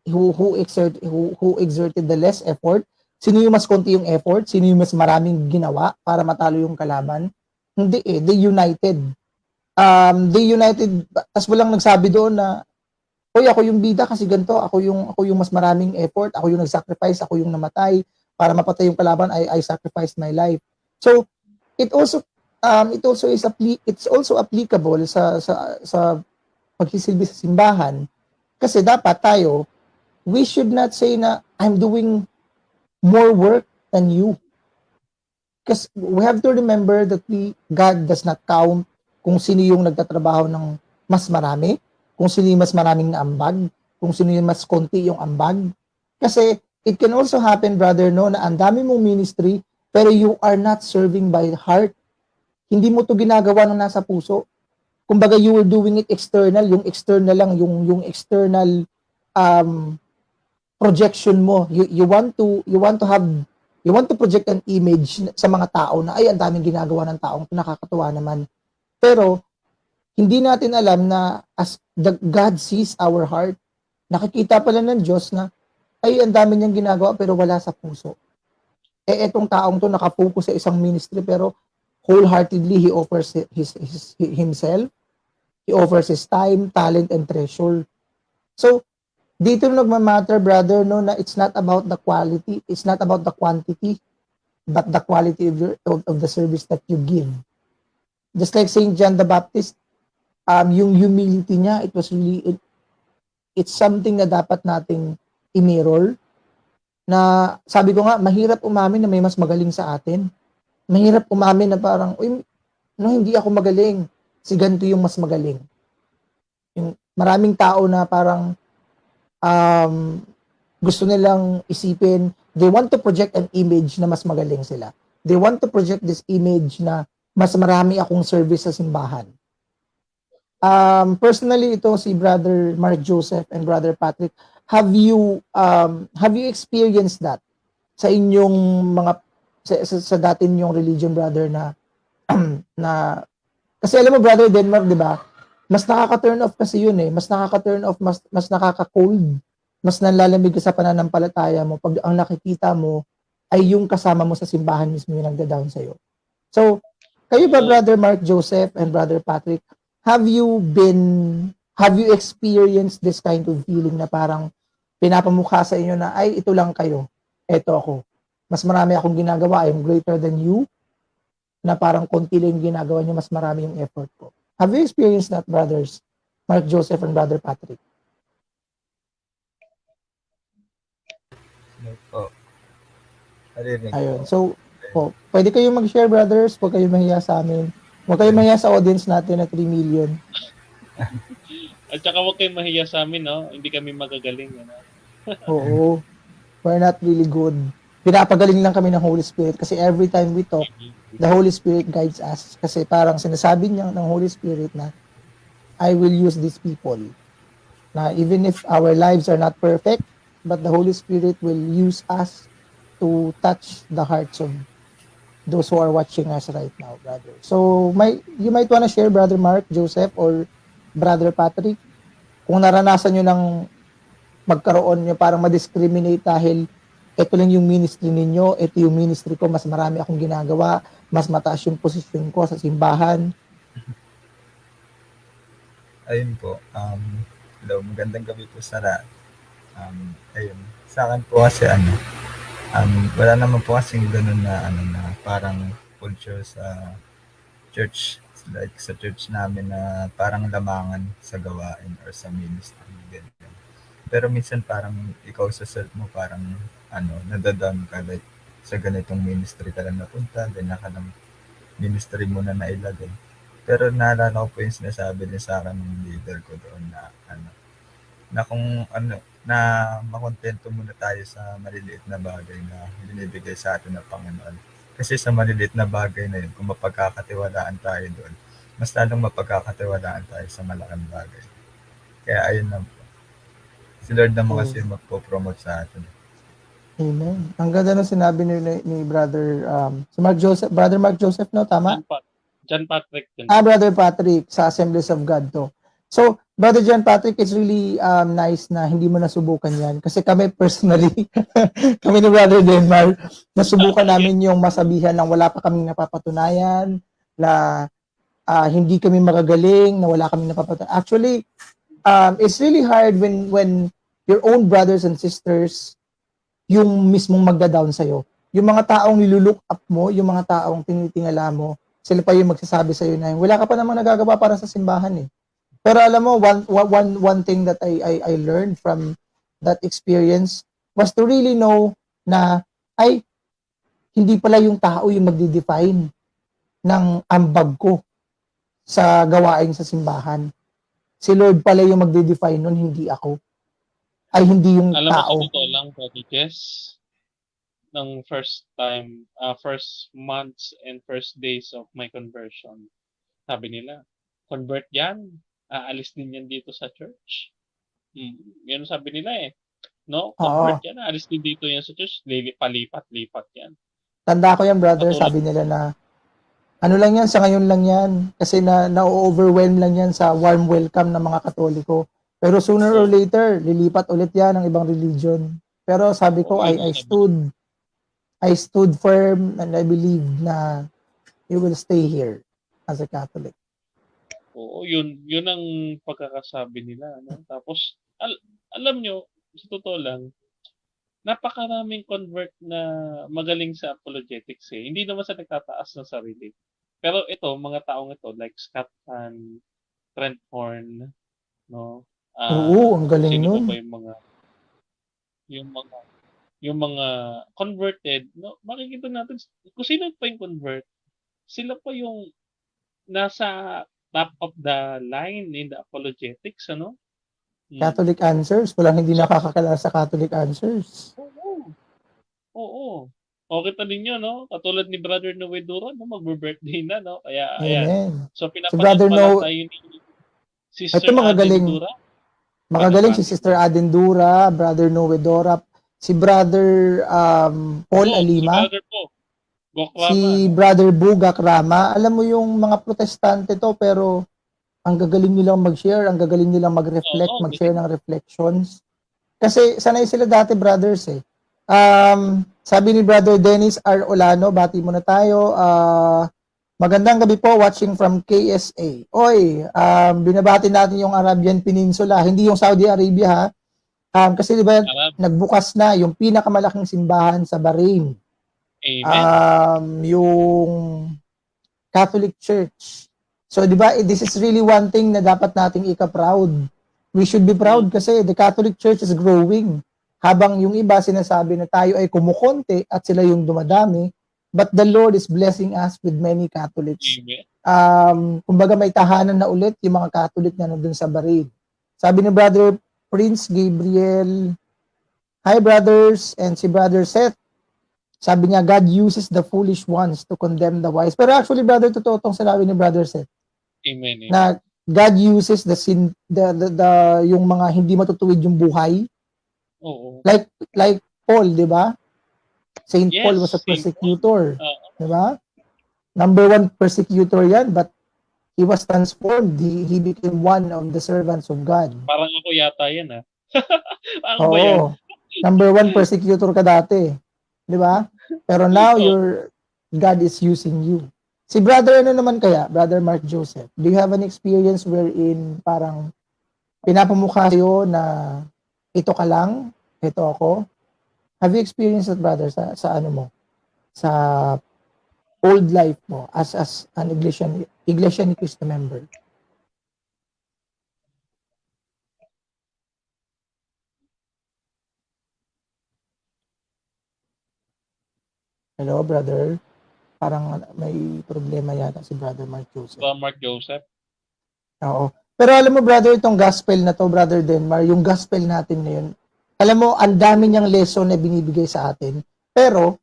who exerted the less effort, sino yung mas konti yung effort, sino yung mas maraming ginawa para matalo yung kalaban. Hindi they united. Tas walang nagsabi doon na, "Hoy, ako yung bida kasi ganito, ako yung mas maraming effort, ako yung nag-sacrifice, ako yung namatay para mapatay yung kalaban, I sacrificed my life." So, it's also applicable sa pagsisilbi sa simbahan, kasi dapat tayo, we should not say na I'm doing more work than you. Because we have to remember that God does not count kung sino yung nagtatrabaho ng mas marami, kung sino yung mas maraming naambag, kung sino yung mas konti yung ambag. Kasi it can also happen, brother, no, na ang dami mong ministry, pero you are not serving by heart. Hindi mo to ginagawa ng nasa puso. Kumbaga, you were doing it external, yung external lang, yung external projection mo. You want to project an image sa mga tao na, "Ay, ang daming ginagawa ng taong nakakatuwa naman." Pero hindi natin alam na as God sees our heart, nakikita pala ng Diyos na, "Ay, ang dami niyang ginagawa pero wala sa puso." Etong taong to nakafocus sa isang ministry pero wholeheartedly he offers himself, he offers his time, talent, and treasure. So, dito nagmamatter, brother, no, na it's not about the quality, it's not about the quantity, but the quality of the service that you give. Just like Saint John the Baptist, yung humility niya, it's something na dapat nating i-mirror. Na sabi ko nga, mahirap umamin na may mas magaling sa atin. Mahirap umamin na parang, "Uy, no, hindi ako magaling. Si ganito yung mas magaling." Yung maraming tao na parang gusto nilang isipin, they want to project an image na mas magaling sila. They want to project this image na mas marami akong service sa simbahan. Personally, ito si Brother Mark Joseph and Brother Patrick, have you experienced that sa inyong mga sa dati ninyong religion, brother, na na kasi alam mo, Brother Denmark, di ba? Mas nakaka-turn off kasi yun mas nakaka-turn off, mas nakaka-cold, mas nalalamig ka sa pananampalataya mo pag ang nakikita mo ay yung kasama mo sa simbahan mismo yung nagda-down sa'yo. So, kayo ba, Brother Mark Joseph and Brother Patrick, have you experienced this kind of feeling na parang pinapamukha sa inyo na, "Ay, ito lang kayo, eto ako. Mas marami akong ginagawa, I'm greater than you," na parang konti lang yung ginagawa nyo, mas marami yung effort ko. Have you experienced that, brothers Mark Joseph and Brother Patrick? Po. Narinig Ayun. po. So, pwede kayong mag-share, brothers. Huwag kayong mahiya sa amin. Huwag kayong mahiya sa audience natin na 3 million. At saka huwag kayong mahiya sa amin, no? Hindi kami magagaling. Oo. We're not really good. Pinapagaling lang kami ng Holy Spirit kasi every time we talk, the Holy Spirit guides us. Kasi parang sinasabi niya ng Holy Spirit na, "I will use these people." Na even if our lives are not perfect, but the Holy Spirit will use us to touch the hearts of those who are watching us right now, brother. So, you might wanna share, Brother Mark, Joseph, or Brother Patrick, kung naranasan nyo ng magkaroon nyo parang ma-discriminate dahil ito lang yung ministry ninyo, ito yung ministry ko, mas marami akong ginagawa, mas mataas yung posisyon ko sa simbahan. Ayun po. Hello, magandang gabi po sa lahat. Ayun. Sa akin po kasi wala naman po kasing ganun na na parang culture sa church, like sa church namin na parang lamangan sa gawain or sa ministry, ganyan. Pero minsan parang ikaw sa self mo parang nadadown ka, like sa ganitong ministry ka lang napunta, ganyan ka lang ministry mo na nailagay. Pero naalala ko po yung sinasabi din sa akin ng leader ko doon na kung na makontento muna tayo sa maliliit na bagay na binibigay sa atin ng Panginoon. Kasi sa maliliit na bagay na yun, kung mapagkakatiwalaan tayo doon, mas lalong mapagkakatiwalaan tayo sa malaking bagay. Kaya ayun lang po. Si Lord naman kasi magpo-promote sa atin. Amen. Ang ganda ng sinabi ni Brother si Mark Joseph, Brother Mark Joseph, no? Tama? John Patrick. Brother Patrick, sa Assemblies of God to. So, Brother John Patrick, it's really nice na hindi mo nasubukan yan. Kasi kami personally, kami ni Brother Denmark, nasubukan namin yung masabihan na wala pa kaming napapatunayan, na hindi kami magagaling, na wala kaming napapatunayan. Actually, it's really hard when your own brothers and sisters yung mismong magda-down sa'yo. Yung mga taong nilulook up mo, yung mga taong tinitingala mo, sila pa yung magsasabi sa'yo na wala ka pa namang nagagawa para sa simbahan eh. Pero alam mo, one thing that I learned from that experience was to really know na hindi pala yung tao yung magdi-define ng ambag ko sa gawain sa simbahan. Si Lord pala yung magdi-define nun, hindi ako. Ay hindi yung Alam tao. mo, sa totoo lang, Brother Jess, ng first months and first days of my conversion, sabi nila, convert yan, aalis din yan dito sa church. Yan ang sabi nila eh. No? Convert yan, aalis din dito yan sa church, palipat-lipat yan. Tanda ko yan, brother, sabi nila na, ano lang yan, sa ngayon lang yan, kasi na-overwhelm lang yan sa warm welcome ng mga Katoliko. Pero sooner or later, lilipat ulit yan ng ibang religion. Pero sabi ko, I stood firm and I believe na you will stay here as a Catholic. Oo, yun ang pagkakasabi nila. No? Tapos, alam nyo, sa totoo lang, napakaraming convert na magaling sa apologetics eh. Hindi naman sa nagtataas ng sarili. Pero ito, mga taong ito, like Scott Hahn, Trent Horn, no? Oo, ang galing sino nun. pa yung mga converted, no? Makikita natin kung sino pa yung convert. Sila pa yung nasa top of the line in the apologetics, ano? Catholic Answers. Walang hindi nakakakilala sa Catholic Answers. Oo. O kita ninyo, no? Katulad ni Brother Noe Dura, no? Magbe-birthday na, no? Kaya, Amen. ayan. So, Brother pinapanood pala tayo ni Sister ito mga galing. Dura. Magagaling si Sister Aden Dura, Brother Noe Dora, si Brother Paul Alima, si Brother Bugak Rama. Alam mo yung mga protestante to, pero ang gagaling nilang mag-share, ang gagaling nilang mag-reflect, mag-share ng reflections. Kasi sanay sila dati, brothers eh. Sabi ni Brother Dennis R. Olano, bati muna tayo. Magandang gabi po, watching from KSA. Oy, binabati natin yung Arabian Peninsula, hindi yung Saudi Arabia ha. Kasi di ba nagbukas na yung pinakamalaking simbahan sa Bahrain. Amen. Yung Catholic Church. So di ba, this is really one thing na dapat nating ika-proud. We should be proud kasi the Catholic Church is growing. Habang yung iba sinasabi na tayo ay kumukonti at sila yung dumadami, but the Lord is blessing us with many Catholics. Kumbaga may tahanan na ulit yung mga Catholic na nandun sa Bahrain. Sabi ni Brother Prince Gabriel, hi brothers, and si Brother Seth, sabi niya, God uses the foolish ones to condemn the wise. Pero actually, brother, totoo itong sinabi ni Brother Seth. Amen. Na God uses the sin, yung mga hindi matutuwid yung buhay. Oo. Like Paul, di ba? Saint Paul was a Yes, Saint Paul. persecutor. Oo. Di ba? Number one persecutor yan, but he was transformed. He became one of the servants of God. Parang ako yata yan, ah. Ako ba yan? Oo. Number one persecutor ka dati. Di ba? Pero now, God is using you. Si brother, ano naman kaya? Brother Mark Joseph. Do you have an experience wherein parang pinapamukha sa'yo na ito ka lang, ito ako? Have you experienced that, brother, sa ano mo? Sa old life mo as an Iglesia ni Cristo member? Hello, brother. Parang may problema yata si brother Mark Joseph. Mark Joseph. Oo. Pero alam mo, brother, itong gospel na to, brother Denmar, yung gospel natin na yun, alam mo, ang dami niyang lesson na binibigay sa atin. Pero,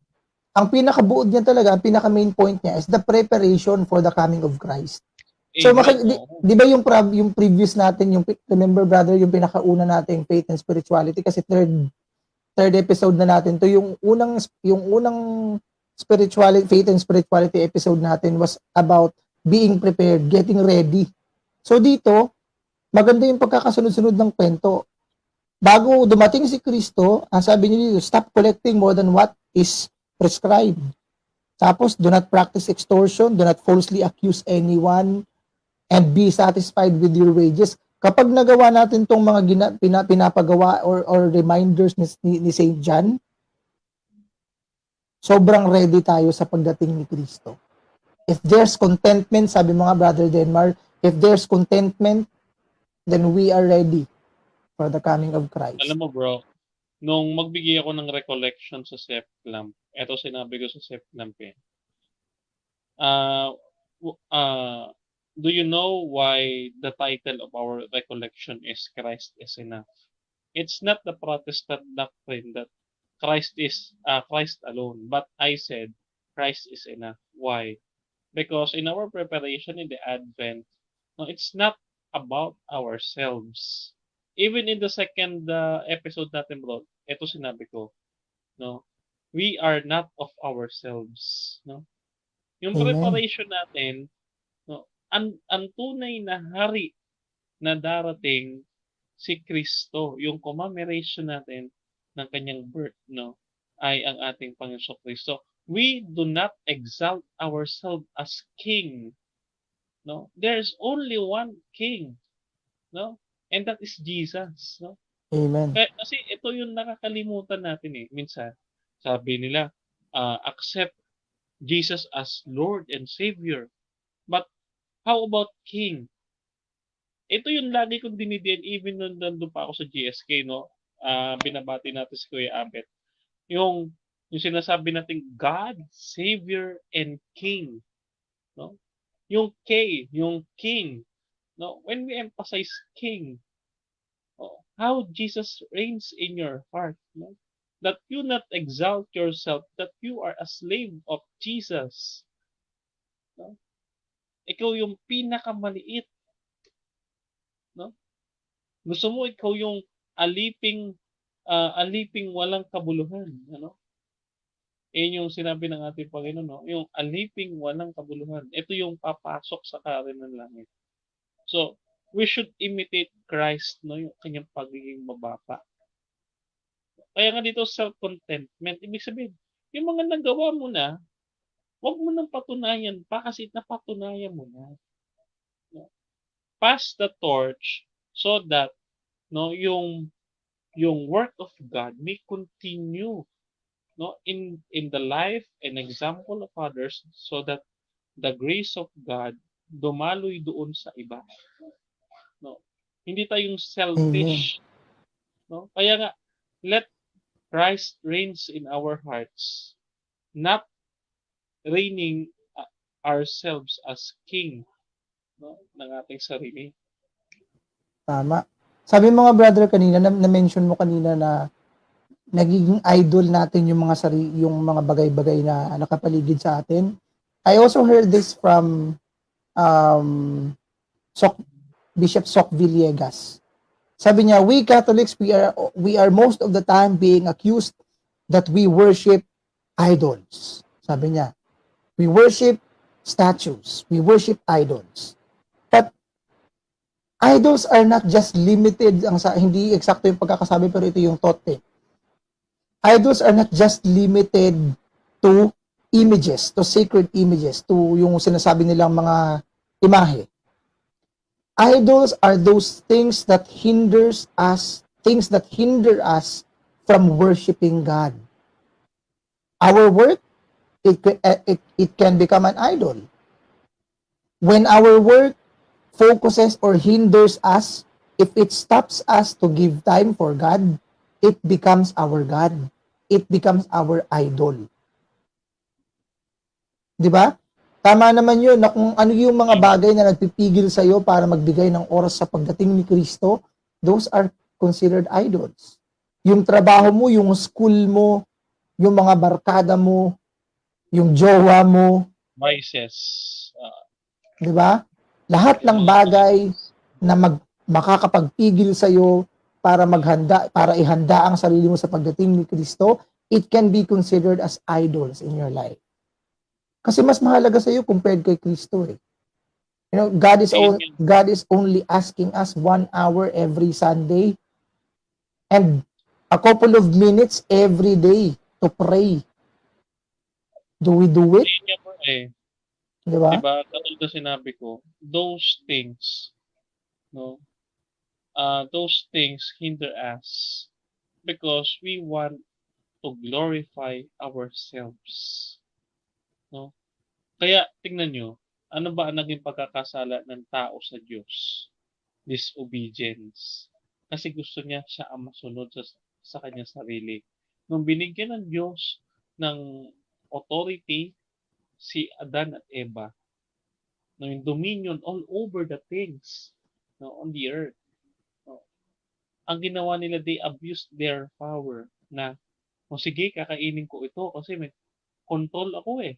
ang pinakabuod niya talaga, ang pinaka main point niya is the preparation for the coming of Christ. So, di ba yung previous natin, yung remember, brother, yung pinakauna nating faith and spirituality, kasi third episode na natin to, yung unang spirituality, faith and spirituality episode natin was about being prepared, getting ready. So dito, maganda yung pagkakasunod-sunod ng kwento. Bago dumating si Kristo, ang sabi niya dito, stop collecting more than what is prescribed. Tapos, do not practice extortion, do not falsely accuse anyone, and be satisfied with your wages. Kapag nagawa natin tong mga pinapagawa or reminders ni St. John, sobrang ready tayo sa pagdating ni Kristo. If there's contentment, sabi mga brother Denmar, if there's contentment, then we are ready for the coming of Christ. Alam mo, bro, nung magbigay ako ng recollection sa SEPCLAMP, eto sinabi ko sa SEPCLAMP eh. Do you know why the title of our recollection is Christ is Enough? It's not the Protestant doctrine that Christ is Christ alone, but I said Christ is enough. Why? Because in our preparation in the Advent, no, it's not about ourselves. Even in the second episode natin, bro, ito sinabi ko, no, we are not of ourselves, no. Yung Amen. preparation natin, no, ang tunay na hari na darating si Kristo, yung commemoration natin ng kanyang birth, no, ay ang ating Panginoon Kristo. We do not exalt ourselves as king, no. There's only one king, no, and that is Jesus, no. Amen. Kasi ito yung nakakalimutan natin eh. Minsan, sabi nila, accept Jesus as Lord and Savior. But how about King? Ito yung lagi kong dinidiin even nandun pa ako sa GSK, no. Binabati natin si Kuya Abet. Yung sinasabi natin God, Savior, and King, no? Yung K, yung King, no? When we emphasize King, how Jesus reigns in your heart, no? That you not exalt yourself, that you are a slave of Jesus, no? Ikaw yung pinakamaliit, no? Gusto mo ikaw yung aliping walang kabuluhan, ano? Yung sinabi ng ating Panginoon, no? Yung aliping walang kabuluhan. Ito yung papasok sa karin ng langit. So, we should imitate Christ, no? Yung kanyang pagiging mababa. Kaya nga dito self-contentment, ibig sabihin, yung mga nagawa mo na, huwag mo nang patunayan pa kasi napatunayan mo na. No? Pass the torch so that, no, yung work of God may continue, no, in the life and example of others, so that the grace of God dumaloy doon sa iba, no. Hindi tayong selfish. Amen. No, kaya nga let Christ reigns in our hearts, not reigning ourselves as king, no, ng ating sarili. Tama. Sabi mga brother kanina, na-mention mo kanina na nagiging idol natin yung mga bagay-bagay na nakapaligid sa atin. I also heard this from Bishop Soc Villegas. Sabi niya, we Catholics, we are most of the time being accused that we worship idols. Sabi niya, we worship statues. We worship idols. But idols are not just limited, hindi eksakto yung pagkakasabi, pero ito yung thought eh. Idols are not just limited to images, to sacred images, to yung sinasabi nilang mga imahe. Idols are those things that hinder us from worshiping God. Our work, it can become an idol. When our work focuses or hinders us, if it stops us to give time for God, it becomes our God. It becomes our idol. Di ba? Tama naman yun na kung ano yung mga bagay na nagpipigil sa iyo para magbigay ng oras sa pagdating ni Kristo, those are considered idols. Yung trabaho mo, yung school mo, yung mga barkada mo, yung jowa mo, Vices. di ba? Lahat ng bagay na makakapagpigil sa iyo para ihanda ang sarili mo sa pagdating ni Kristo, it can be considered as idols in your life. Kasi mas mahalaga sa iyo compared kay Kristo eh. You know, God is only asking us 1 hour every Sunday and a couple of minutes every day to pray. Do we do it? Yun nga po eh. Di ba? Diba? Katulad na sinabi ko, those things, no? Those things hinder us because we want to glorify ourselves. No? Kaya tingnan nyo, ano ba ang naging pagkakasala ng tao sa Diyos? Disobedience. Kasi gusto niya siya ang masunod sa kanyang sarili. Nung binigyan ng Diyos ng authority si Adan at Eva, no, yung dominion all over the things, no, on the earth. No. Ang ginawa nila, they abused their power na, sige, kakainin ko ito kasi may control ako eh.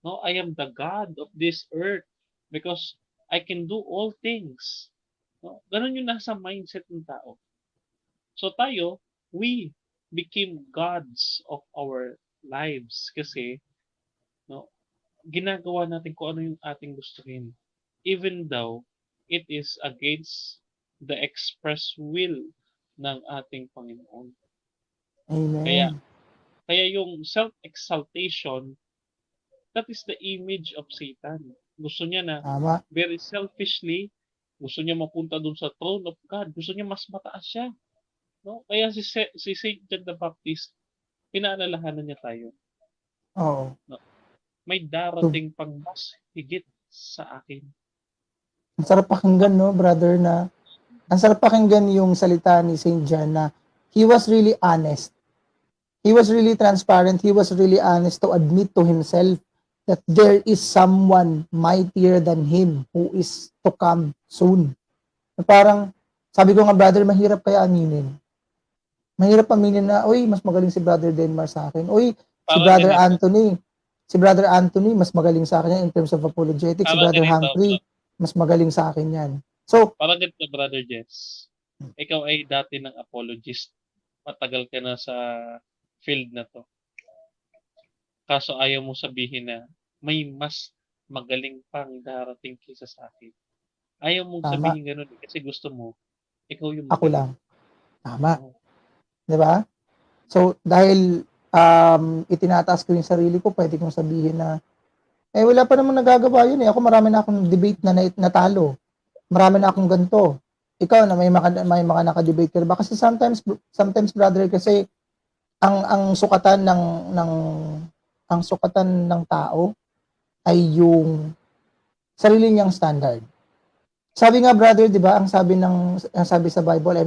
No, I am the God of this earth because I can do all things. No, ganun yung nasa mindset ng tao. So tayo, we became gods of our lives kasi no, ginagawa natin kung ano yung ating gustuhin. Even though it is against the express will ng ating Panginoon. Amen. Kaya yung self-exaltation, that is the image of Satan. Gusto niya na Tama. very selfishly, gusto niya mapunta dun sa throne of God. Gusto niya mas mataas siya. No? Kaya si Saint John the Baptist, pinaalalahanan niya tayo. Oo. No? May darating pang mas higit sa akin. Ang sarap pakinggan, no, brother, na ang sarap pakinggan yung salita ni St. John na he was really honest. He was really transparent. He was really honest to admit to himself that there is someone mightier than him who is to come soon. Parang, sabi ko nga, brother, mahirap kaya aminin. Mahirap aminin na, uy, mas magaling si Brother Denmar sa akin. Uy, si Brother Anthony, mas magaling sa akin yan in terms of apologetics. Si Brother Humphrey, mas magaling sa akin yan. So, parang ganito, Brother Jess. Ikaw ay dati ng apologist. Matagal ka na sa field na to. Kaso ayaw mo sabihin na may mas magaling pang darating kaysa sa akin. Ayaw mong sabihin ganun kasi gusto mo, ikaw yung magaling. Ako lang. Tama. Diba? So, dahil itinataas ko yung sarili ko, pwede kong sabihin na wala pa namang nagagawa yun eh. Ako marami na akong debate na natalo. Marami na akong ganito. Ikaw na may mga naka-debate ka ba? Kasi sometimes brother, kasi ang sukatan ng tao ay yung sarili niyang standard. Sabi nga brother, 'di ba, ang sabi sa Bible,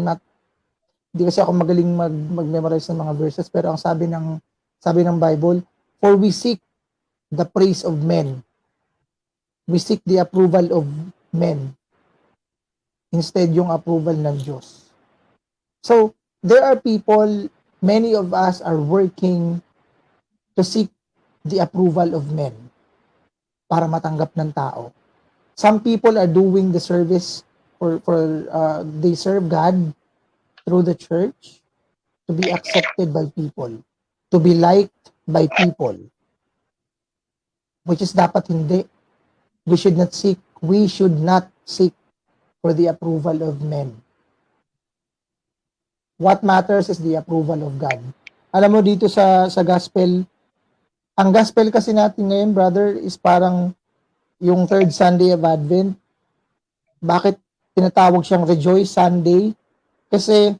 hindi kasi ako magaling mag-memorize ng mga verses, pero ang sabi ng Bible, for we seek the praise of men. We seek the approval of men. Instead yung approval ng Diyos. So, there are people, many of us are working to seek the approval of men para matanggap ng tao. Some people are doing the service they serve God through the church to be accepted by people, to be liked by people, which is dapat hindi. We should not seek for the approval of men. What matters is the approval of God. Alam mo dito sa gospel, ang gospel kasi natin ngayon, brother, is parang yung third Sunday of Advent. Bakit tinatawag siyang Rejoice Sunday? Kasi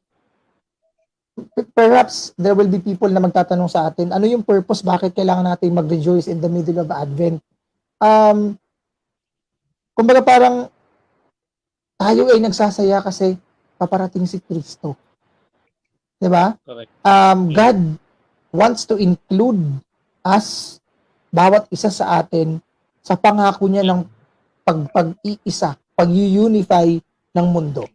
perhaps there will be people na magtatanong sa atin, ano yung purpose, bakit kailangan natin mag-rejoice in the middle of Advent? Kumbaga parang tayo ay nagsasaya kasi paparating si Kristo. 'Di ba? Correct. God wants to include us, bawat isa sa atin, sa pangako niya ng pag-iisa, pag-unify ng mundo.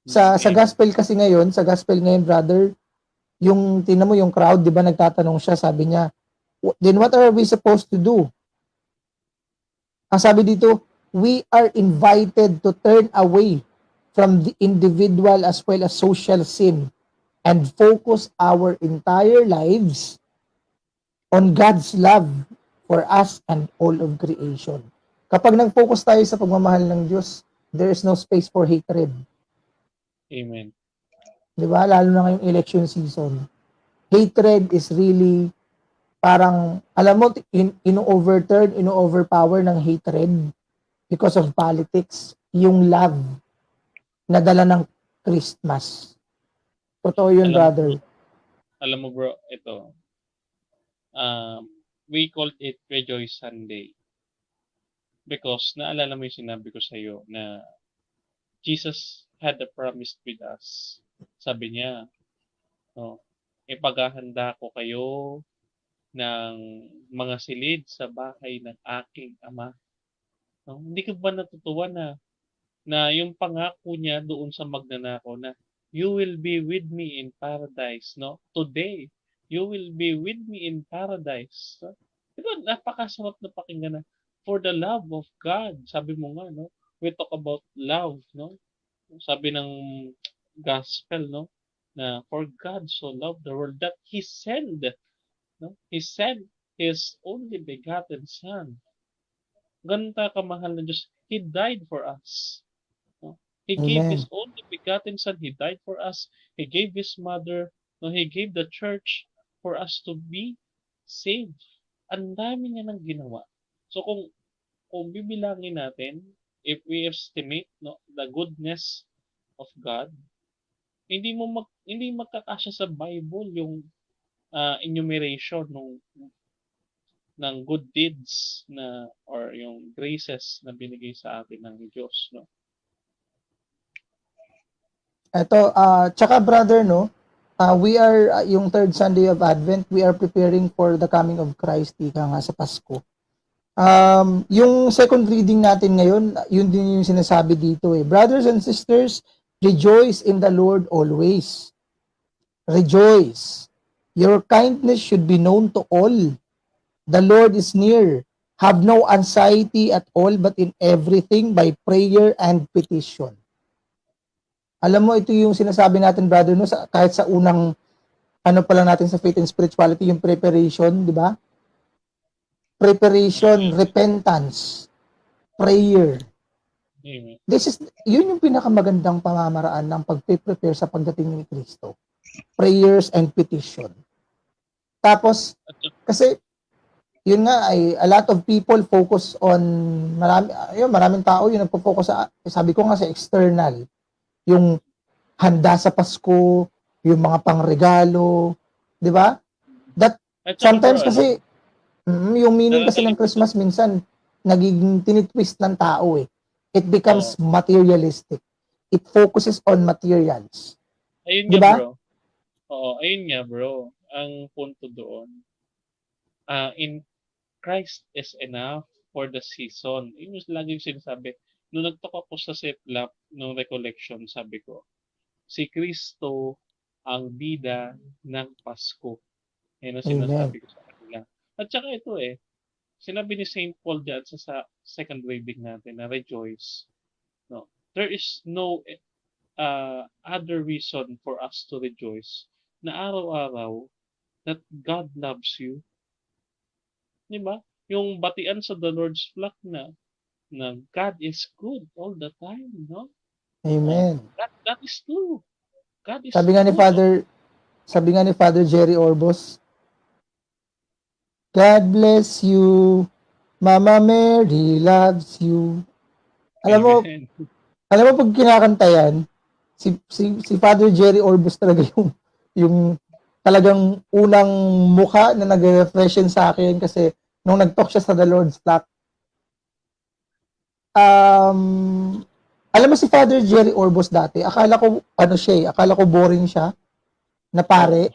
Sa gospel kasi ngayon, brother, yung tingnan mo yung crowd, 'di ba, nagtatanong siya, sabi niya, then what are we supposed to do? Ang sabi dito, we are invited to turn away from the individual as well as social sin and focus our entire lives on God's love for us and all of creation. Kapag nag-focus tayo sa pagmamahal ng Diyos, there is no space for hatred. Amen. Di ba? Lalo na ngayong election season. Hatred is really parang, alam mo, ino-overpower ng hatred because of politics, yung love na dala ng Christmas. Totoo yun, brother. Alam mo bro, ito. We called it Rejoice Sunday. Because naalala mo yung sinabi ko sa iyo na Jesus had a promise with us. Sabi niya, ipaghahanda ko kayo ng mga silid sa bahay ng aking ama. Hindi ka ba natutuwa na yung pangako niya doon sa magnanakaw na you will be with me in paradise, no? Today, you will be with me in paradise. Diba, napakasarap na pakinggan na for the love of God. Sabi mo nga, no? We talk about love, no? Sabi ng gospel, no? Na for God so loved the world that He sent, no? He sent His only begotten Son. Ganda kamahal ng Diyos. He died for us. No? He gave His only begotten Son. He died for us. He gave His mother. No? He gave the church for us to be saved. Ang dami niya nang ginawa. So kung bibilangin natin, if we estimate the goodness of God, hindi magkakasya sa Bible yung enumeration ng good deeds na or yung graces na binigay sa atin ng Diyos, no? Ito, tsaka brother, no, we are, yung third Sunday of Advent, we are preparing for the coming of Christ, ika nga sa Pasko. Yung second reading natin ngayon, yun din yung sinasabi dito eh. Brothers and sisters, rejoice in the Lord always. Rejoice. Your kindness should be known to all. The Lord is near. Have no anxiety at all, but in everything by prayer and petition. Alam mo, ito yung sinasabi natin, brother, no, kahit sa unang, pa lang natin sa faith and spirituality, yung preparation, di ba? Preparation, repentance, prayer. Amen. Yun yung pinakamagandang pamamaraan ng pag-prepare sa pagdating ni Kristo. Prayers and petition. Tapos, kasi, yun nga ay a lot of people focus on maraming tao yung nagpo-focus sa, sabi ko nga, sa external, yung handa sa Pasko, yung mga pangregalo, 'di ba? That sometimes kasi yung meaning kasi ng Christmas minsan nagiging tinitwist ng tao eh. It becomes materialistic. It focuses on materials. Ayun diba? Nga bro. Oo, ayun nga bro. Ang punto doon. In Christ is enough for the season. Yun yung lagi sinasabi. Nung nagtok ako sa sitlap ng recollection, sabi ko, si Kristo ang bida ng Pasko. Yan ang sinasabi ko sa kanila. At saka ito sinabi ni St. Paul diyan sa second reading natin na rejoice. No, there is no other reason for us to rejoice na araw-araw that God loves you 'di ba? Yung batian sa the Lord's flock na God is good all the time, no? Oh, Amen. that is true. God is Sabi nga ni good. Father Jerry Orbos, God bless you, Mama Mary loves you. Amen. Alam mo pag kinakanta yan, si Father Jerry Orbos talaga yung talagang unang mukha na nag-refresh sa akin kasi nung nag-talk siya sa The Lord's Flock, alam mo si Father Jerry Orbos dati, akala ko akala ko boring siya na pare.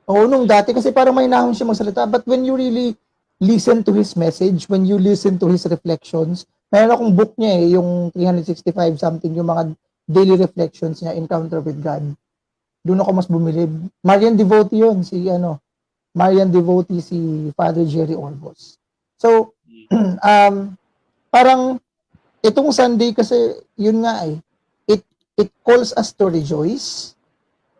Oo, nung dati kasi parang may nahon siya magsalita. But when you really listen to his message, when you listen to his reflections, meron akong book niya yung 365 something, yung mga daily reflections niya, Encounter with God. Doon ako mas bumilib. Marian Devotee yun, Marian Devotee si Father Jerry Orbos. So, parang itong Sunday kasi, yun nga it calls us to rejoice,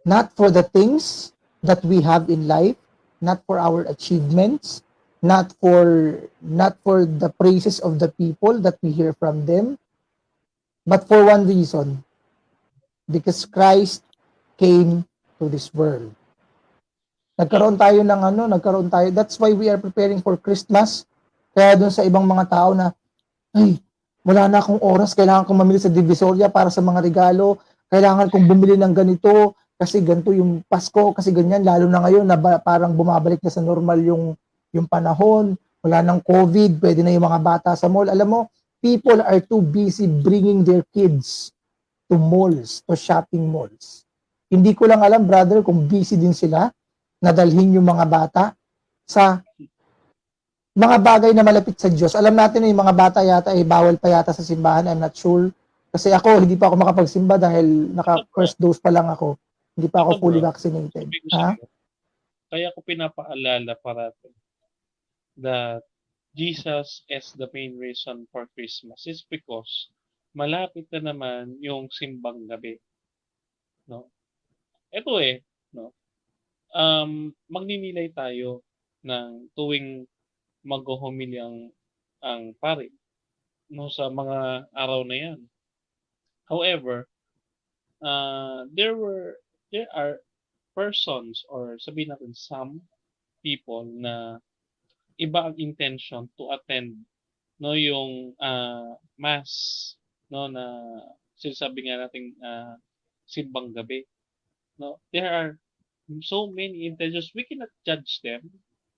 not for the things that we have in life, not for our achievements, not for the praises of the people that we hear from them, but for one reason, because Christ came to this world. Nagkaroon tayo, that's why we are preparing for Christmas. Kaya doon sa ibang mga tao na, ay, wala na akong oras, kailangan kong mamili sa Divisoria para sa mga regalo, kailangan kong bumili ng ganito, kasi ganito yung Pasko, kasi ganyan, lalo na ngayon na parang bumabalik na sa normal yung panahon, wala nang COVID, pwede na yung mga bata sa mall. Alam mo, people are too busy bringing their kids to malls, to shopping malls. Hindi ko lang alam, brother, kung busy din sila na dalhin yung mga bata sa mga bagay na malapit sa Diyos. Alam natin na yung mga bata yata ay bawal pa yata sa simbahan, I'm not sure. Kasi ako, hindi pa ako makapagsimba dahil naka-first dose pa lang ako. Hindi pa ako fully vaccinated. Ha? Kaya ko pinapaalala parati that Jesus is the main reason for Christmas is because malapit na naman yung simbang gabi. No? Ito no? Magninilay tayo ng tuwing maghuhumili ang pari no sa mga araw na yan. However, there are persons or sabihin natin some people na iba ang intention to attend no yung mass no na sinasabi nga nating simbang gabi no. There are so many intentions, we cannot judge them,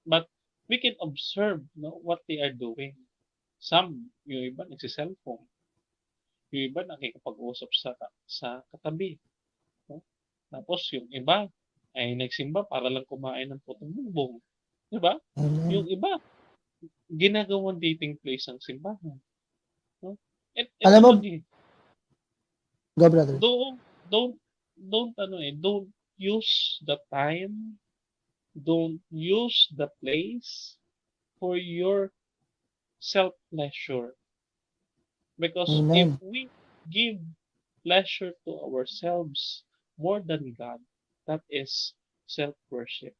but we can observe no what they are doing. Some yung iba nagsi-cellphone, yung iba nakikipag-usap sa katabi. No? Tapos yung iba ay nagsimba para lang kumain ng putong bumbong. Di ba? Yung iba, ginagawang dating place ang simbahan. No? Alam mo, go brother. Don't use the time, don't use the place for your self-pleasure. Because Amen. if we give pleasure to ourselves more than God, that is self-worship.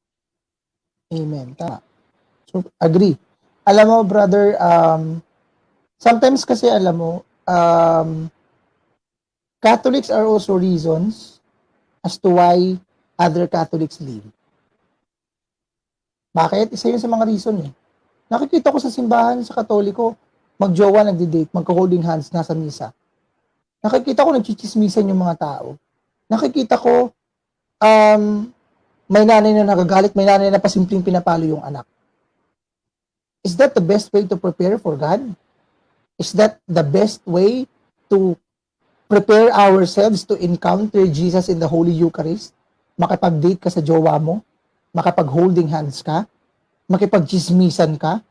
Amen. Tama. So, agree. Alam mo, brother, sometimes kasi alam mo, Catholics are also reasons as to why other Catholics leave. Bakit? Isa yun sa mga reason Nakikita ko sa simbahan, sa Katoliko, magjowa, nagdi-date, magka-holding hands, nasa misa. Nakikita ko, nagchichismisan yung mga tao. Nakikita ko, may nanay na nagagalit, may nanay na pasimpleng pinapalo yung anak. Is that the best way to prepare for God? Is that the best way to prepare ourselves to encounter Jesus in the Holy Eucharist? Makipag-date ka sa jowa mo? Makipag-holding hands ka? Makipag-chismisan ka?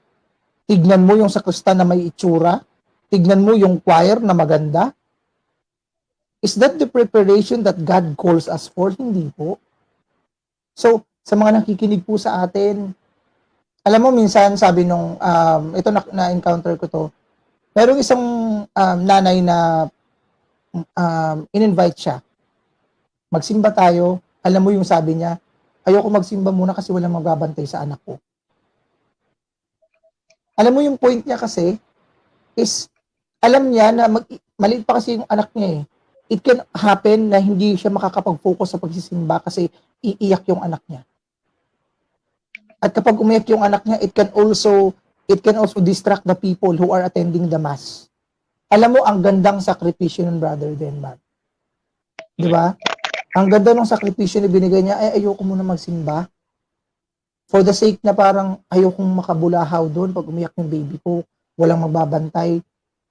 Tignan mo yung sakristan na may itsura? Tignan mo yung choir na maganda? Is that the preparation that God calls us for? Hindi po. So, sa mga nakikinig po sa atin, alam mo, minsan sabi nung, ito na-encounter ko to, merong isang nanay na in-invite siya. Magsimba tayo. Alam mo yung sabi niya, ayoko magsimba muna kasi walang magbabantay sa anak ko. Alam mo yung point niya kasi is, alam niya na maliit pa kasi yung anak niya eh. It can happen na hindi siya makakapag-focus sa pagsisimba kasi iiyak yung anak niya. At kapag umiyak yung anak niya, it can also distract the people who are attending the mass. Alam mo, ang gandang sakripisyo ng Brother Denmark. Di ba? Ang ganda ng sakripisyo na binigay niya, ay ayoko muna magsimba. For the sake na parang ayokong makabulahaw doon pag umiyak yung baby ko, walang magbabantay,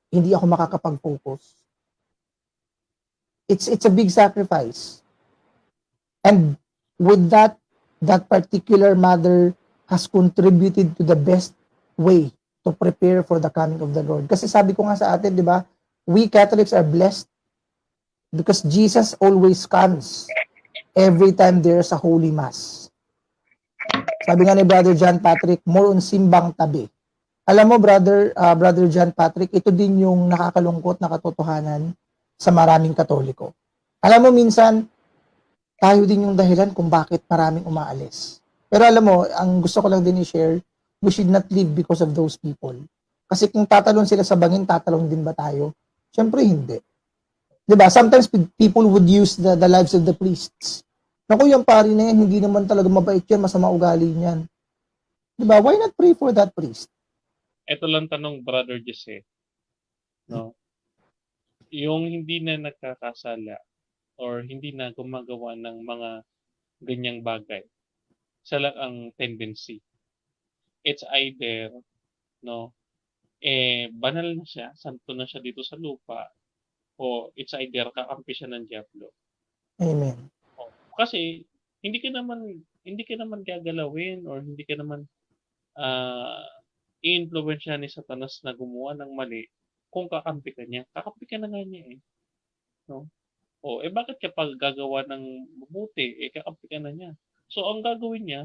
hindi ako makakapag-focus. It's a big sacrifice. And with that particular mother has contributed to the best way to prepare for the coming of the Lord. Kasi sabi ko nga sa atin, di ba, we Catholics are blessed because Jesus always comes every time there's a Holy Mass. Sabi nga ni Brother John Patrick, more on simbang tabi. Alam mo, Brother John Patrick, ito din yung nakakalungkot na katotohanan sa maraming Katoliko. Alam mo, minsan, tayo din yung dahilan kung bakit maraming umaalis. Pero alam mo, ang gusto ko lang din i-share, we should not live because of those people. Kasi kung tatalon sila sa bangin, tatalon din ba tayo? Siyempre hindi. Diba? Sometimes people would use the lives of the priests. Naku, yung pari na yan, hindi naman talaga mabait yan, masama ugali niyan. Diba? Why not pray for that priest? Ito lang tanong, Brother Jesse. No? Yung hindi na nagkakasala or hindi na gumagawa ng mga ganyang bagay, isa lang ang tendency. It's either, no, banal na siya, santo na siya dito sa lupa, o it's either kakampi siya ng Diablo. Amen. Kasi hindi ka naman gagalawin or hindi ka naman i-influensya ni Satanas na gumawa ng mali kung kakampi ka niya. Kakampi ka na nga niya eh. No? Bakit kapag gagawa ng mabuti, kakampi ka na niya. So, ang gagawin niya,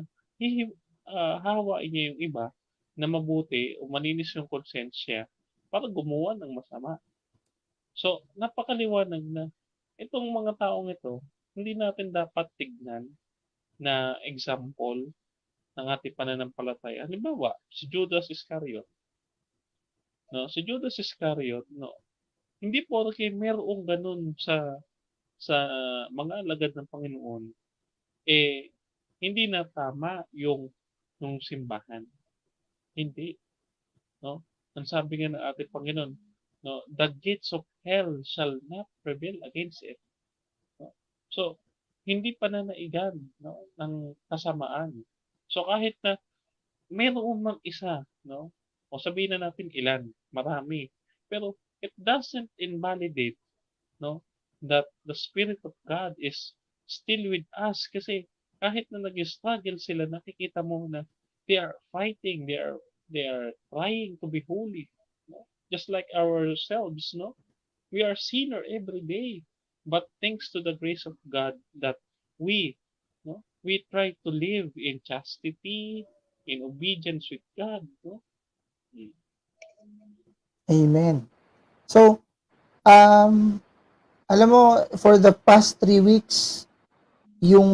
hahawain niya yung iba na mabuti o malinis yung konsensya para gumawa ng masama. So, napakaliwanag na itong mga taong ito, hindi natin dapat tignan na example ng ating pananampalataya. Halimbawa, si Judas Iscariot. No, si Judas Iscariot, no, hindi porke merong ganun sa mga alagad ng Panginoon, hindi na tama yung simbahan. Hindi. No? Ang sabi nga ng ating Panginoon, no, the gates of hell shall not prevail against it. No? So, hindi pananaigan, no, ng kasamaan. So, kahit na mayroon mang isa, no, o sabihin na natin ilan, marami, pero it doesn't invalidate, no, that the Spirit of God is still with us kasi kahit na nag-struggle sila, nakikita mo na they are fighting, they are trying to be holy, no? Just like ourselves, no? We are sinner every day, but thanks to the grace of God that we try to live in chastity, in obedience with God, no? Amen. So, alam mo, for the past 3 weeks, yung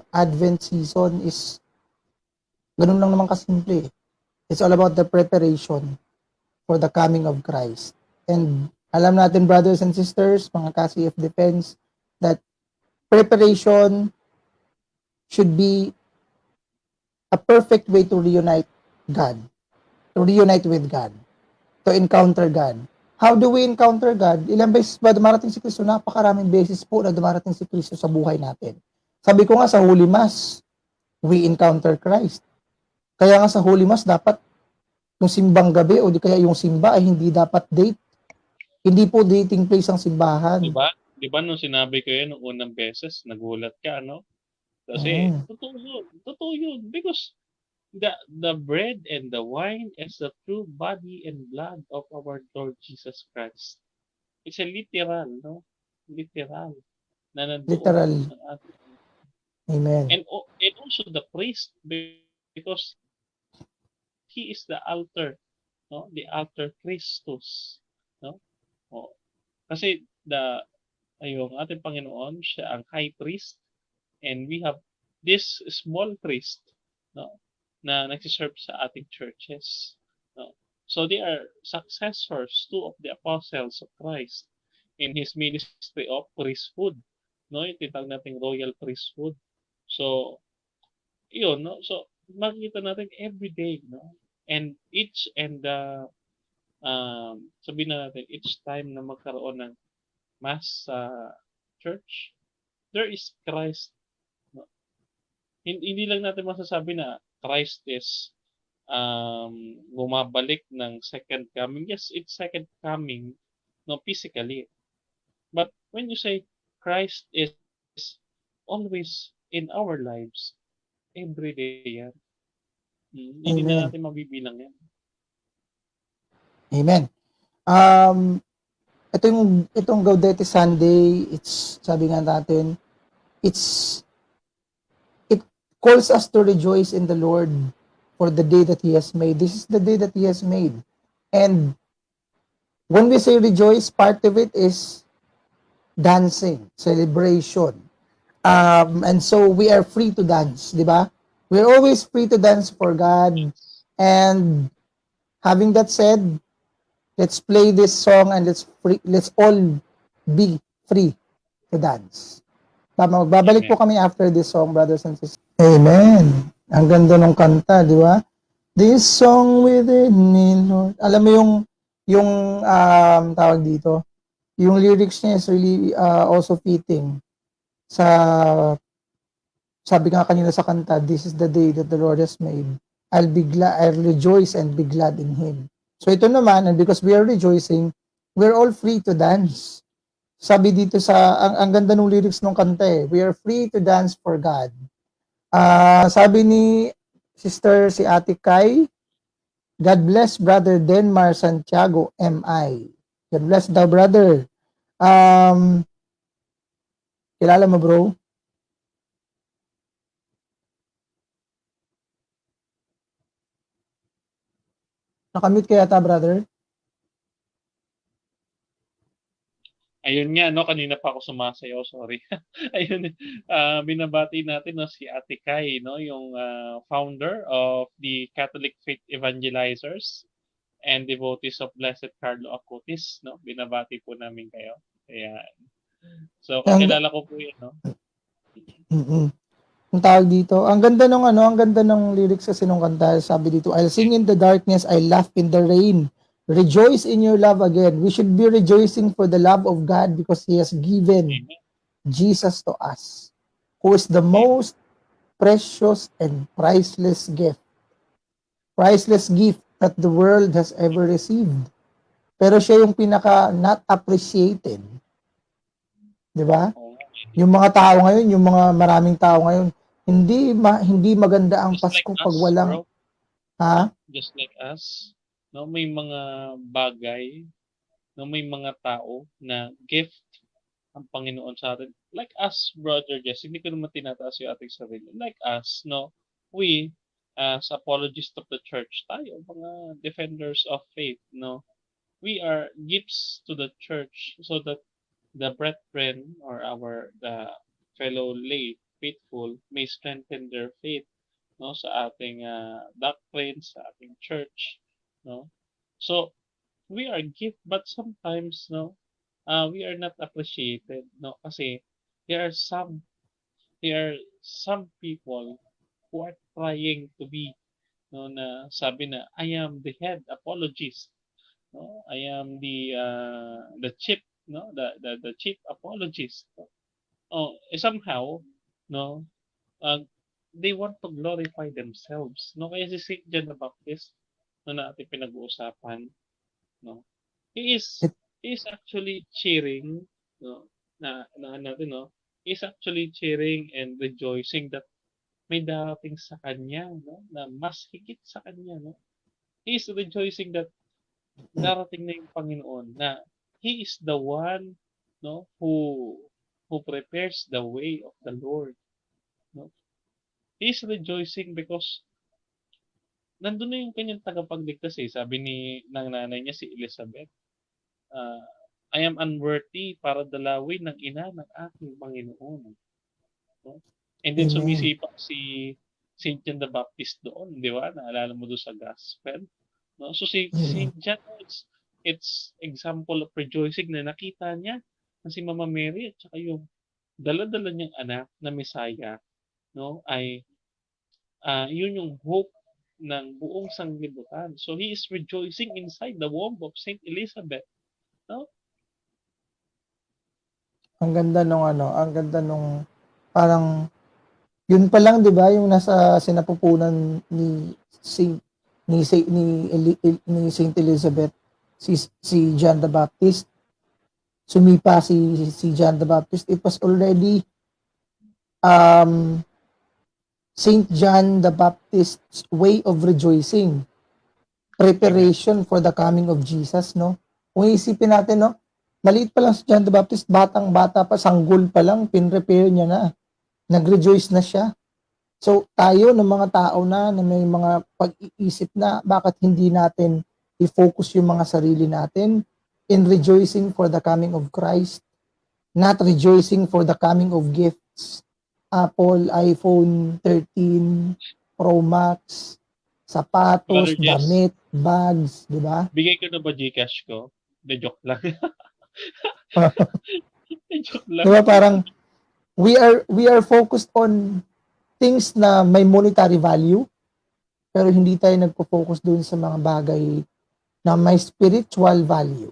Advent season is ganun lang naman kasimple. It's all about the preparation for the coming of Christ. And alam natin, brothers and sisters, mga ka-CF Defense, that preparation should be a perfect way to reunite God, to reunite with God, to encounter God. How do we encounter God? Ilang beses ba dumarating si Kristo? Napakaraming beses po na dumarating si Kristo sa buhay natin. Sabi ko nga sa Holy Mass, we encounter Christ. Kaya nga sa Holy Mass, dapat yung simbang gabi o di kaya yung simba ay hindi dapat date. Hindi po dating place ang simbahan. Di ba nung sinabi ko yun, nung unang beses, nagulat ka, no? Kasi, totoo yun. Because the bread and the wine is the true body and blood of our Lord Jesus Christ. It's a literal, no? Literal. Na nandoon Literal. ang ating. Amen. And also the priest, because he is the altar, no? The altar Christus, no? Kasi yung ating Panginoon, siya ang high priest, and we have this small priest, no, na nagsiserve sa ating churches, no. So they are successors too of the apostles of Christ in his ministry of priesthood. No, yung tinatawag nating royal priesthood. So, yun, no? So, makikita natin every day, no? And sabihin na natin, each time na magkaroon ng mass sa church, there is Christ. No? Hindi lang natin masasabi na Christ is bumabalik ng second coming. Yes, it's second coming, no, physically. But when you say Christ is always in our lives, every day yan. Hindi na Amen. natin mabibilang yan. Amen. Itong Gaudete Sunday, it's, sabi nga natin, it calls us to rejoice in the Lord for the day that He has made. This is the day that He has made. And when we say rejoice, part of it is dancing, celebration. And so we are free to dance, di ba? We're always free to dance for God. And having that said, let's play this song and let's all be free to dance. Tama, magbabalik Amen. po kami after this song, brothers and sisters. Amen. Ang ganda ng kanta, di ba? This song within me, Lord. Alam mo yung tawag dito, yung lyrics niya is really also fitting sa, sabi nga kanina sa kanta, this is the day that the Lord has made. I'll rejoice and be glad in Him. So ito naman, and because we are rejoicing, we're all free to dance. Sabi dito ang ganda ng lyrics ng kanta eh, we are free to dance for God. Sabi ni Sister si Ate Kai, God bless Brother Denmar Santiago, MI. God bless daw, brother. Kilala mo, bro? Nakamute kaya ta, brother? Ayun nga, no, kanina pa ako sumasayaw, sorry. Ayun, binabati natin, no, si Ate Kai, no, yung founder of the Catholic Faith Evangelizers and devotees of Blessed Carlo Acutis, no. Binabati po namin kayo. Ayan. So, kakilala ko po yun, no. Ang tawag dito, ang ganda ng lyrics kasi nung kanta, sabi dito, I'll sing in the darkness, I laugh in the rain. Rejoice in your love again. We should be rejoicing for the love of God because He has given Amen. Jesus to us, who is the most precious and priceless gift that the world has ever received. Pero siya yung pinaka not appreciated. Di ba? Yung mga tao ngayon, yung mga maraming tao ngayon, hindi maganda ang Just Pasko like pag us, walang bro. ha? Just like us, no, may mga bagay, no, may mga tao na gift ang Panginoon sa atin. Like us, Brother Jess, hindi ko naman tinataas yung ating sarili. Like us, no, we, as apologists of the church, tayo, mga defenders of faith, no, we are gifts to the church so that the brethren or the fellow lay faithful may strengthen their faith, no, sa ating doctrine, sa ating church, no. So we are gift, but sometimes, no, we are not appreciated, no, kasi there are some people who are trying to be, no, na sabi na I am the head apologist, no, I am the chief, no, the chief apologist. Somehow, no, uh, they want to glorify themselves, no, kaya si Saint John the Baptist, no, na ating pinag-uusapan, no, he is actually cheering, no, natin, no, he is actually cheering and rejoicing that may darating sa kanya, no, na mas higit sa kanya, no. He is rejoicing that darating na yung Panginoon, na He is the one, no, who prepares the way of the Lord, no. He is rejoicing because nandun na yung kanyang tagapagligtas eh. Sabi ng nanay niya si Elizabeth, I am unworthy para dalawin ng ina ng aking Panginoon. No? And then Amen. sumisipa si Saint John the Baptist doon, di ba? Naalala mo doon sa gospel. No? So si Mm. John, it's example of rejoicing na nakita niya na si Mama Mary at saka yung dala-dala niyang anak na Messiah, no, ay yun yung hope ng buong sanglibutan. So he is rejoicing inside the womb of Saint Elizabeth, no? Ang ganda nung ano, ang ganda nung parang yun pa lang 'di ba yung nasa sinapupunan Saint ni Saint Elizabeth si John the Baptist, sumipa si John the Baptist. It was already um Saint John the Baptist's way of rejoicing, Amen. preparation for the coming of Jesus, no? Kung isipin natin, no, maliit pa lang si John the Baptist, batang-bata pa, sanggol pa lang, pinrepare niya na, nag-rejoice na siya. So, tayo ng mga tao na may mga pag-iisip na, bakit hindi natin i-focus yung mga sarili natin in rejoicing for the coming of Christ, not rejoicing for the coming of gifts, Apple, iPhone 13, Pro Max, sapatos, Brother Jess, damit, bags, di ba? bigay ko na ba Gcash ko? De joke lang. De joke Di lang. ba parang we are focused on things na may monetary value, pero hindi tayo nagpo-focus dun sa mga bagay na may spiritual value.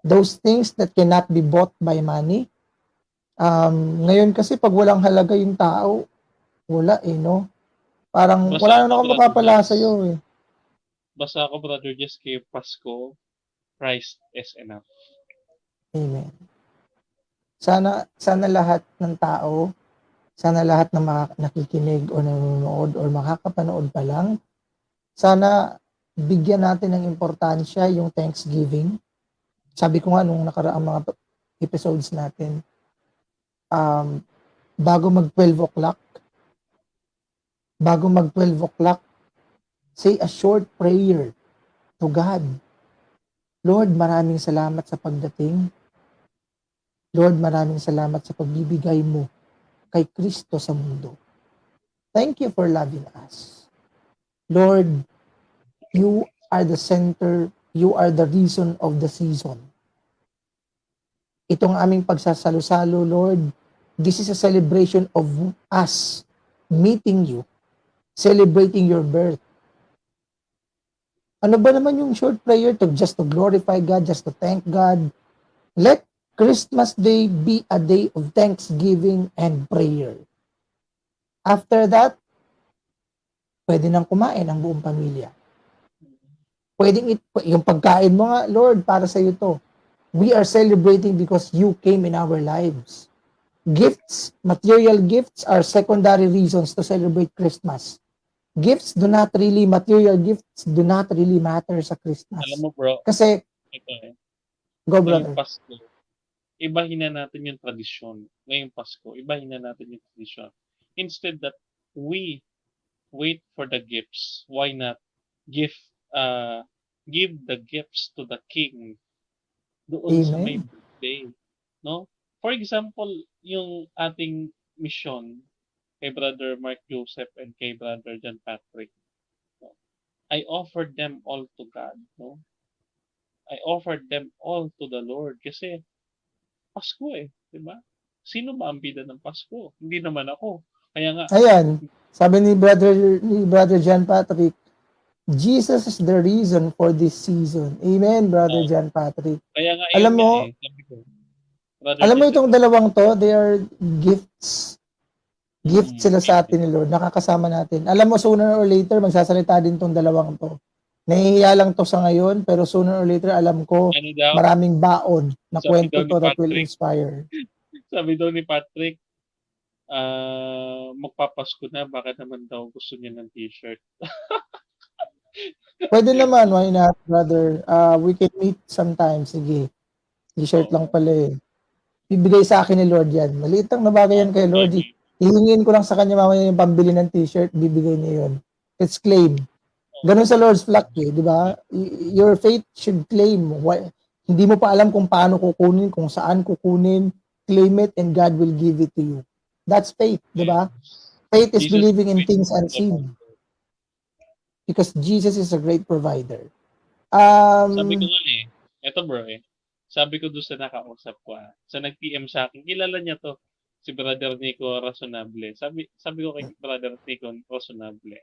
Those things that cannot be bought by money. Ngayon kasi pag walang halaga yung tao, wala no? Parang Basta wala ako, na akong Brother mapapala Jess. sa'yo eh. Basta ako, Brother Jess, kay Pasko, Christ is enough. Amen. Sana lahat ng tao, sana lahat ng nakikinig o nanonood or makakapanood pa lang, sana bigyan natin ng importansya yung Thanksgiving. Sabi ko nga nung nakaraang mga episodes natin, bago mag 12 o'clock, say a short prayer to God. Lord, maraming salamat sa pagdating. Lord, maraming salamat sa pagbibigay mo kay Kristo sa mundo. Thank you for loving us. Lord, you are the center, you are the reason of the season. Itong aming pagsasalo-salo, Lord, this is a celebration of us meeting you, celebrating your birth. Ano ba naman yung short prayer just to glorify God, just to thank God? Let Christmas Day be a day of thanksgiving and prayer. After that, pwede nang kumain ang buong pamilya. Pwedeng yung pagkain mo nga, Lord, para sa iyo to. We are celebrating because you came in our lives. Gifts, material gifts are secondary reasons to celebrate Christmas. Material gifts do not really matter sa Christmas. Alam mo, bro, Kasi, ito go ngayong brother. Pasko, ibahin na natin yung tradisyon. Ngayong Pasko, ibahin na natin yung tradisyon. Instead that we wait for the gifts, why not give the gifts to the King doon sa may Amen. birthday, no? For example, yung ating mission kay Brother Mark Joseph and kay Brother John Patrick, no? I offered them all to God, no? I offered them all to the Lord kasi Pasko eh, di ba? Sino ba ang bida ng Pasko? Hindi naman ako. Kaya nga, Ayan, sabi ni brother John Patrick, Jesus is the reason for this season. Amen, brother oh, John Patrick. kaya nga Alam yun nga mo, eh, sabi ko. Brother alam mo Jesse, itong dalawang to, they are gifts. Gift sila sa amen. atin ni Lord, nakakasama natin. Alam mo, sooner or later, magsasalita din tong dalawang to. Nahihiya lang to sa ngayon, pero sooner or later, alam ko, Ano daw? maraming baon na Sabi kwento daw ni to that will Patrick, inspire. sabi daw ni Patrick, magpapasko na, baka naman daw gusto niya ng t-shirt. Pwede naman, why not, brother? We can meet sometime, sige. T-shirt lang Oo. pala eh. Bibigay sa akin ni Lord yan. Maliit lang na bagay yan kay Lord. Amen. Hihingin ko lang sa kanya mamaya yung pambili ng t-shirt, bibigay niya yun. Let's claim. Ganun sa Lord's flock eh, di ba? Your faith should claim. Hindi mo pa alam kung paano kukunin, kung saan kukunin, claim it and God will give it to you. That's faith, di ba? Faith is Jesus believing in Christ things is the unseen. Lord. because Jesus is a great provider. Sabi ko Um, nga eto bro sabi ko doon sa nakausap ko sa nag-PM sa akin, kilala niya 'to, si Brother Nico Razonable. Sabi ko kay Brother Nico Razonable,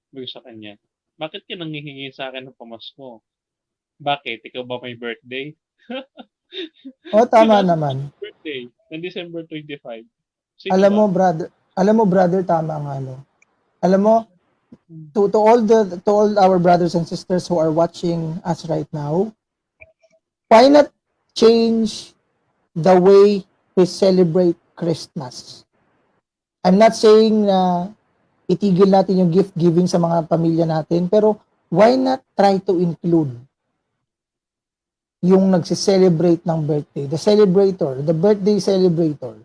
sabi ko sa kanya, "Bakit ka nanghihingi sa akin ng pamasko? Bakit, ikaw ba may birthday?" tama Kilala ko naman. yung birthday, ng December 25. Sino Alam ba? mo, brother, tama nga, no? Alam mo, to all our brothers and sisters who are watching us right now, why not change the way we celebrate Christmas? I'm not saying na itigil natin yung gift giving sa mga pamilya natin, pero why not try to include yung nagse-celebrate ng birthday, the birthday celebrator.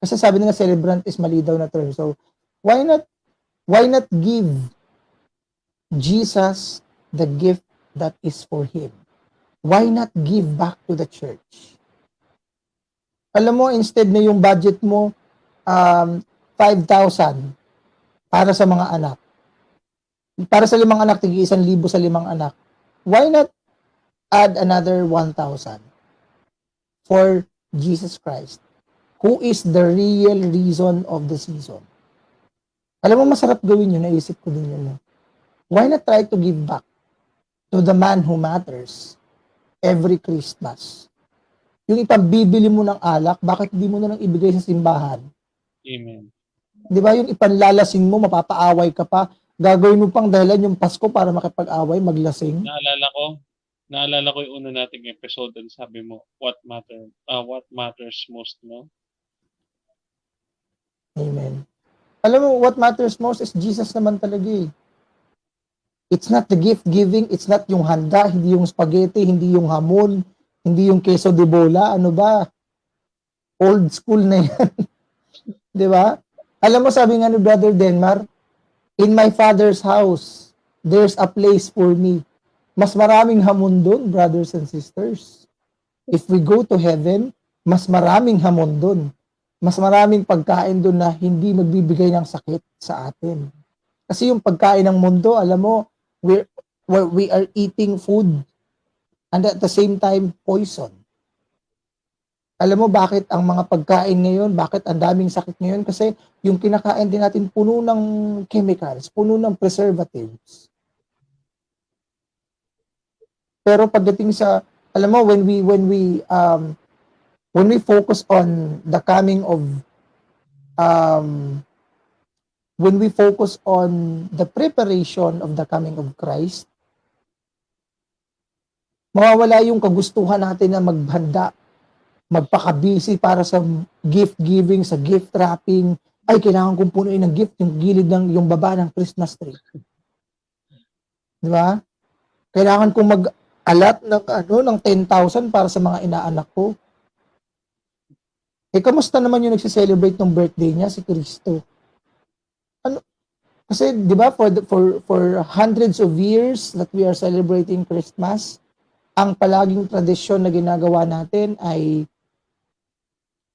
Kasi sabi nila celebrant is mali daw na term. So, why not give Jesus the gift that is for him? Why not give back to the church? Alam mo, instead na yung budget mo 5,000 para sa mga anak. Para sa 5 anak, tig 1,000 sa 5 anak. Why not add another 1,000 for Jesus Christ, who is the real reason of the season? Alam mo, masarap gawin yun. Naisip ko din yun. No? Why not try to give back to the man who matters every Christmas? Yung ipambibili mo ng alak, bakit hindi mo na lang ibigay sa simbahan? Amen. Di ba? Yung ipanlalasing mo, mapapaaway ka pa. Gagawin mo pang dahilan yung Pasko para makipag-away, maglasing. Naalala ko yung una nating episode and sabi mo, what matters most, no? Amen. Alam mo, what matters most is Jesus naman talaga eh. It's not the gift giving, it's not yung handa, hindi yung spaghetti, hindi yung hamon, hindi yung queso de bola, ano ba? Old school na yan. Di ba? Alam mo, sabi nga ni Brother Denmar, in my Father's house, there's a place for me. Mas maraming hamon doon, brothers and sisters. If we go to heaven, mas maraming hamon doon. Mas maraming pagkain doon na hindi magbibigay ng sakit sa atin. Kasi yung pagkain ng mundo, alam mo, we are eating food and at the same time, poison. Alam mo bakit ang mga pagkain ngayon, bakit ang daming sakit ngayon? Kasi yung kinakain din natin puno ng chemicals, puno ng preservatives. Pero pagdating sa, alam mo, when we focus on the coming of when we focus on the preparation of the coming of Christ, mawawala yung kagustuhan natin na maghanda, magpaka-busy para sa gift giving, sa gift wrapping. Ay, kailangan kong punuin ng gift yung gilid ng yung baba ng Christmas tree. Di ba? Kailangan kong mag-alat ng 10,000 para sa mga inaanak ko. Kamusta naman yung nagse-celebrate ng birthday niya, si Kristo? Kasi 'di ba for hundreds of years that we are celebrating Christmas, ang palaging tradisyon na ginagawa natin ay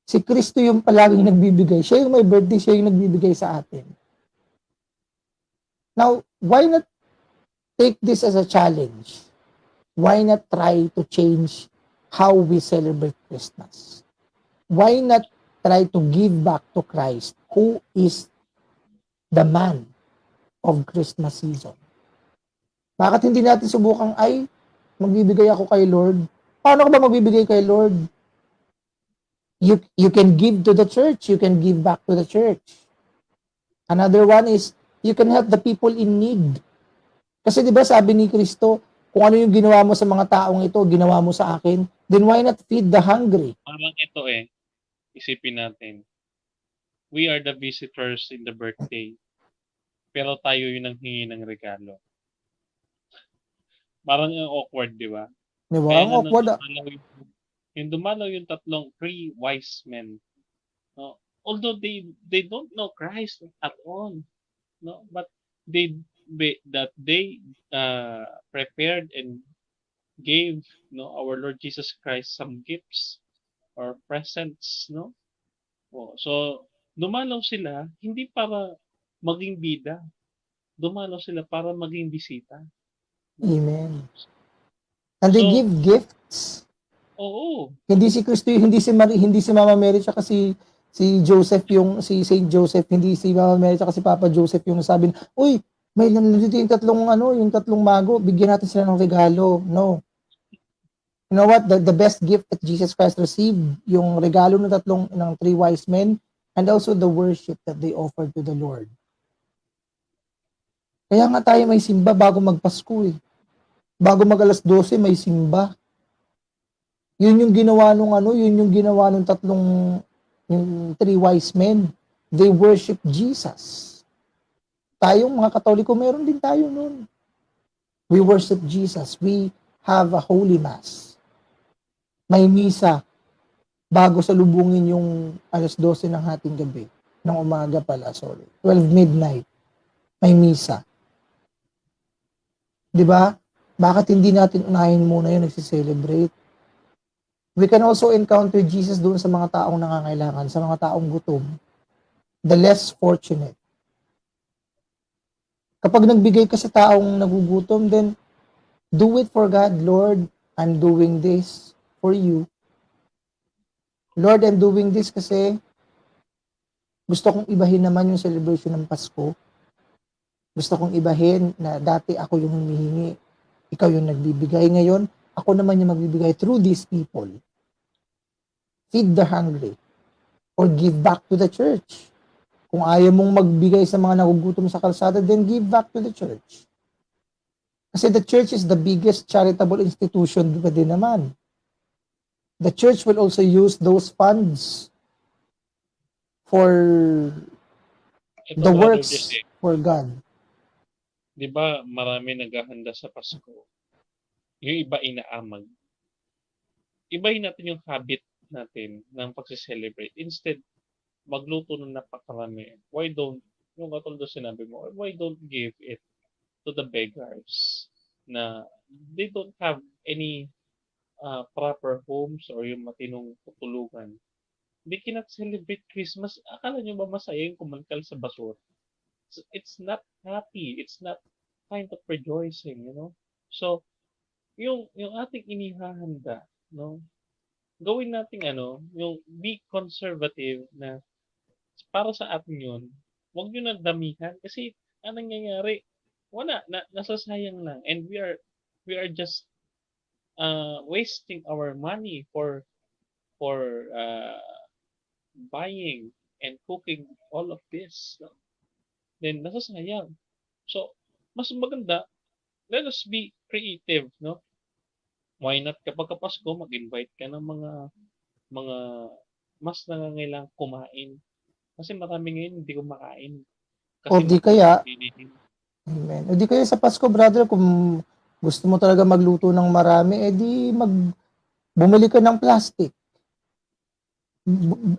si Kristo yung palaging nagbibigay. Siya yung may birthday, siya yung nagbibigay sa atin. Now, why not take this as a challenge? Why not try to change how we celebrate Christmas? Why not try to give back to Christ, who is the man of Christmas season? Bakit hindi natin subukang, ay, magbibigay ako kay Lord? Paano ka ba magbibigay kay Lord? You can give to the church, you can give back to the church. Another one is, you can help the people in need. Kasi 'di ba sabi ni Kristo, kung ano yung ginawa mo sa mga taong ito, ginawa mo sa akin, then why not feed the hungry? Parang ito isipin natin. We are the visitors in the birthday. Pero tayo yung nanghingi ng regalo. Parang awkward, di ba? Di ba? Kaya Ang nga awkward. dumalaw yung tatlong three wise men. No? Although they don't know Christ at all. No? But they prepared and gave our Lord Jesus Christ some gifts or presents, no? So dumalaw sila hindi para maging bida, dumalaw sila para maging bisita. Amen. And they So, give gifts. oo. Hindi si Kristo, hindi si Mary, hindi si Mama Mary tsaka si Joseph yung si Saint Joseph, hindi si Mama Mary tsaka si Papa Joseph yung sabi, "Uy, may nandito yung tatlong mago, bigyan natin sila ng regalo." No. You know what? The best gift that Jesus Christ received, yung regalo ng three wise men, and also the worship that they offered to the Lord. Kaya nga tayo may simba bago magpasko eh. Bago mag alas 12 may simba. Yun yung ginawa nung yung three wise men. They worship Jesus. Tayong mga Katoliko, meron din tayo nun. We worship Jesus. We have a holy mass. May misa bago salubungin yung alas 12 ng hating gabi. Ng umaga pala, 12 midnight. May misa. 'Di ba? Bakit hindi natin unahin muna yung nagsi-celebrate? We can also encounter Jesus doon sa mga taong nangangailangan, sa mga taong gutom, the less fortunate. Kapag nagbigay ka sa taong nagugutom, then do it for God. Lord, I'm doing this for you. Lord, I'm doing this kasi gusto kong ibahin naman yung celebration ng Pasko. Gusto kong ibahin na dati ako yung humihingi, ikaw yung nagbibigay. Ngayon, ako naman yung magbibigay through these people. Feed the hungry or give back to the church. Kung ayaw mong magbigay sa mga nagugutom sa kalsada, then give back to the church. Kasi the church is the biggest charitable institution din naman. The church will also use those funds for Ito, the Brother works Jesse, for God. di ba marami naghahanda sa Pasko? Yung iba inaamag. Ibahin natin yung habit natin ng pagse-celebrate. Instead, magluto ng napakarami. Why don't, yung katulad na sinabi mo, why don't give it to the beggars na they don't have any proper homes or yung matinong tutulugan. They cannot celebrate Christmas. Akala nyo ba masaya yung kumankal sa basura? It's not happy. It's not kind of rejoicing, you know? So, yung ating inihahanda, no? Gawin natin yung be conservative na para sa atin yun. Huwag nyo na damihan kasi anong nangyayari? Wala, nasasayang lang. And we are just wasting our money for buying and cooking all of this. No? Then nasasayang. So, mas maganda, let us be creative, no? Why not kapag Pasko, mag-invite ka ng mga mas nangangailangang kumain. Kasi marami ngayon hindi kumakain. O Kasi di mahal kaya, ang bilihin. amen. O di kaya sa Pasko, brother, kung gusto mo talaga magluto ng marami, bumili ka ng plastic.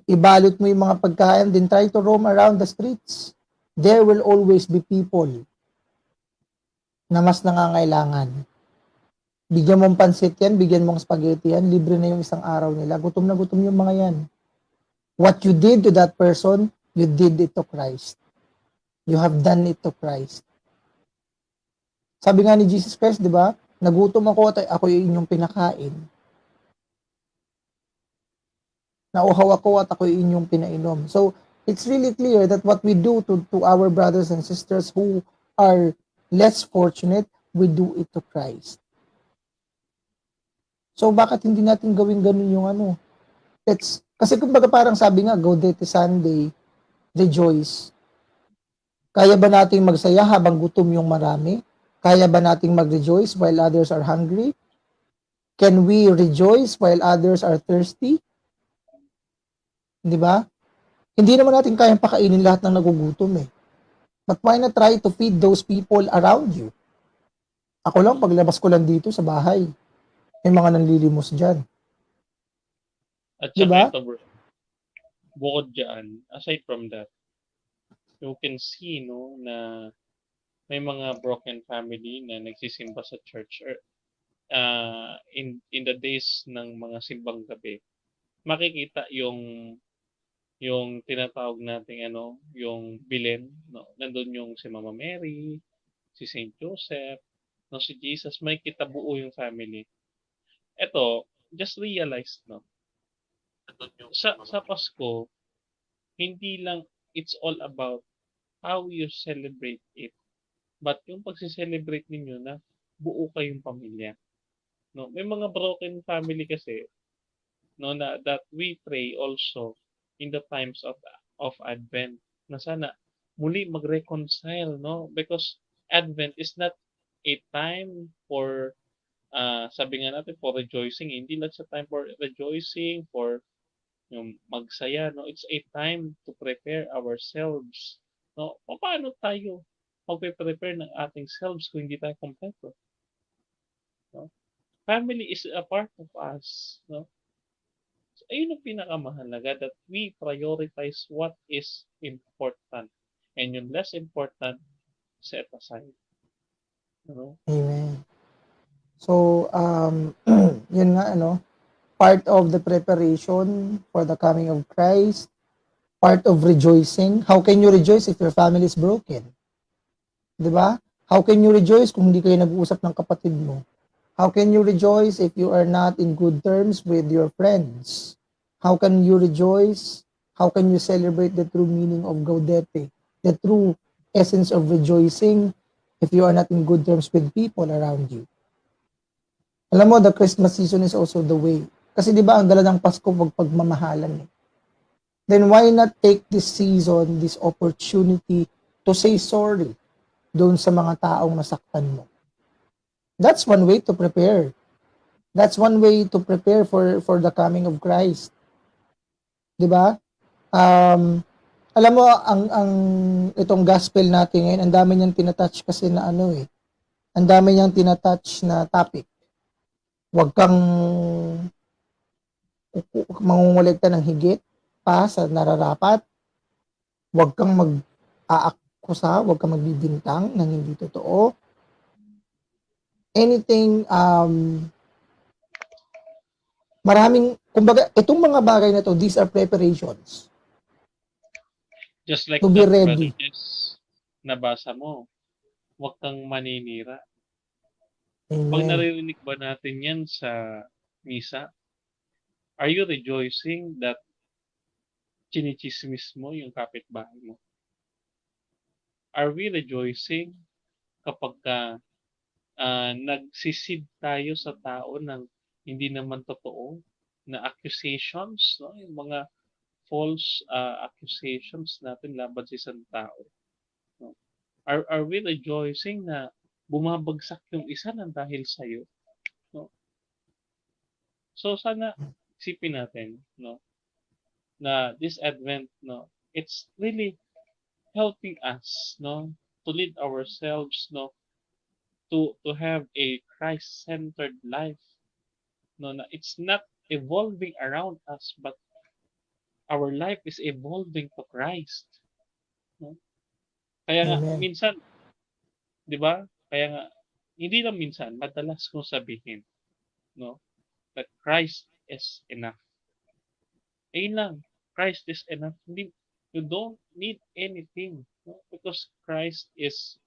Ibalot mo yung mga pagkain, then try to roam around the streets. There will always be people na mas nangangailangan. Bigyan mong pansit yan, bigyan mong spaghetti yan, libre na yung isang araw nila. Gutom na gutom yung mga yan. What you did to that person, you did it to Christ. You have done it to Christ. Sabi nga ni Jesus Christ, di ba? Nagutom ako at ako yung inyong pinakain. Nauhaw ako at ako yung inyong pinainom. So, it's really clear that what we do to our brothers and sisters who are less fortunate, we do it to Christ. So, bakit hindi natin gawin ganun yung kasi kumbaga parang sabi nga, Gaudete Sunday, rejoice. Kaya ba nating magsaya habang gutom yung marami? Kaya ba nating mag-rejoice while others are hungry? Can we rejoice while others are thirsty? Di ba? Hindi naman natin kayang pakainin lahat ng nagugutom eh. But why not try to feed those people around you? Ako lang, paglabas ko lang dito sa bahay, may mga nanlilimos dyan. At Diba? saka ito, bro, bukod dyan, aside from that, you can see, no, na may mga broken family na nagsisimba sa church or in the days ng mga simbang gabi, makikita yung yung tinatawag nating ano, yung Belen, no? Nandun yung si Mama Mary, si Saint Joseph, no, si Jesus, may kitabuo yung family. Eto, just realize, no, sa Pasko, hindi lang it's all about how you celebrate it. But yung pagse-celebrate ninyo na buo kayong pamilya. No, may mga broken family kasi no na that we pray also in the times of Advent na sana muli mag-reconcile, no, because Advent is not a time for sabi nga natin for rejoicing, hindi lang sa time for rejoicing, for yung magsaya, no, it's a time to prepare ourselves, no. Paano tayo magpe-prepare ng ating selves kung hindi tayo kompleto, no? Family is a part of us, no. So, ayun ang pinakamahalaga, that we prioritize what is important and yung less important, set aside. No? Amen. So, yun nga, ano, part of the preparation for the coming of Christ, part of rejoicing. How can you rejoice if your family is broken? Di ba? How can you rejoice kung hindi kayo nag-uusap ng kapatid mo? How can you rejoice if you are not in good terms with your friends? How can you rejoice? How can you celebrate the true meaning of Gaudete? The true essence of rejoicing if you are not in good terms with people around you? Alam mo, the Christmas season is also the way. Kasi di ba ang dala ng Pasko pagmamahalan eh. Then why not take this season, this opportunity to say sorry doon sa mga taong nasaktan mo? That's one way to prepare. That's one way to prepare for the coming of Christ. 'Di ba? Alam mo ang itong gospel natin ngayon, ang dami niyang tinatouch kasi na ano eh. Ang dami niyang tinatouch na topic. Huwag kang mangungulekta ng higit pa sa nararapat. Huwag kang mag-aakusa, huwag kang magbibintang ng hindi totoo. Anything maraming, kumbaga, itong mga bagay na to, these are preparations Just like to be that, ready. Brother Jess, nabasa mo, huwag kang maninira. Pag Amen. naririnig ba natin yan sa misa, are you rejoicing that chinichismis mo yung kapitbahay mo? Are we rejoicing kapag nagsisid tayo sa tao ng hindi naman totoo na accusations, no? Yung mga false accusations natin laban sa isang tao. No? Are we rejoicing na bumabagsak yung isa ng dahil sa'yo? No? So sana isipin natin, no, na this Advent, no, it's really helping us, no, to lead ourselves, no, to have a Christ-centered life, no, na it's not evolving around us, but our life is evolving to Christ, no? Kaya nga Amen. minsan, 'di ba? Kaya nga hindi lang minsan, madalas kong sabihin, no, that Christ is enough. Ayun lang, Christ is enough. Hindi, you don't need anything, no? Because Christ is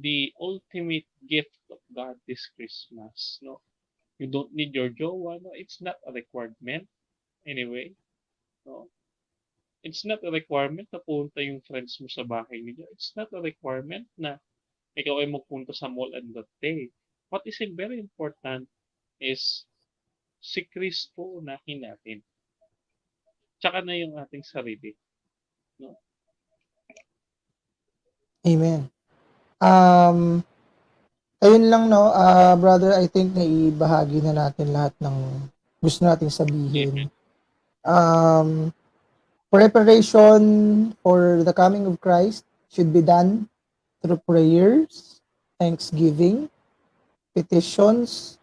the ultimate gift of God this Christmas, no? You don't need your jowa, no? It's not a requirement anyway, no? It's not a requirement na punta yung friends mo sa bahay niyo. It's not a requirement na ikaw ay magpunta sa mall on that day. What is very important is si Kristo unahin natin. Tsaka na yung ating sarili, no? Amen. Ayun lang, no, brother, I think naibahagi na natin lahat ng gusto nating sabihin. Preparation for the coming of Christ should be done through prayers, thanksgiving, petitions,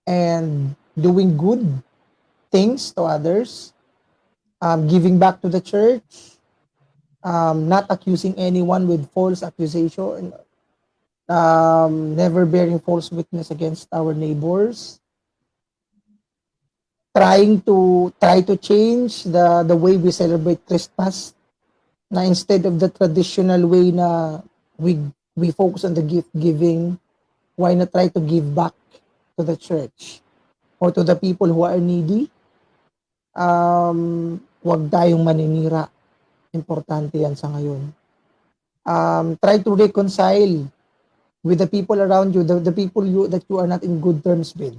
and doing good things to others, giving back to the church, not accusing anyone with false accusation, never bearing false witness against our neighbors. try to change the way we celebrate Christmas, na instead of the traditional way na we focus on the gift giving, why not try to give back to the church or to the people who are needy? Wag tayong maninira. Importante yan sa ngayon. Try to reconcile with the people around you, the people that you are not in good terms with.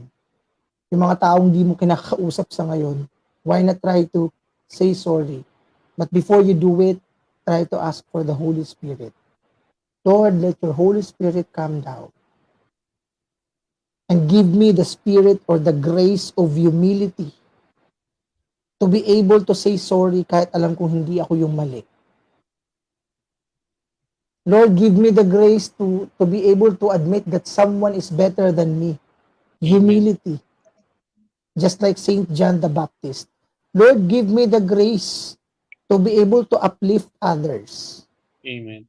Yung mga taong di mo kinakausap sa ngayon, why not try to say sorry? But before you do it, try to ask for the Holy Spirit. Lord, let your Holy Spirit come down and give me the spirit or the grace of humility to be able to say sorry kahit alam kong hindi ako yung mali. Lord, give me the grace to be able to admit that someone is better than me. Humility. Just like Saint John the Baptist. Lord, give me the grace to be able to uplift others. Amen.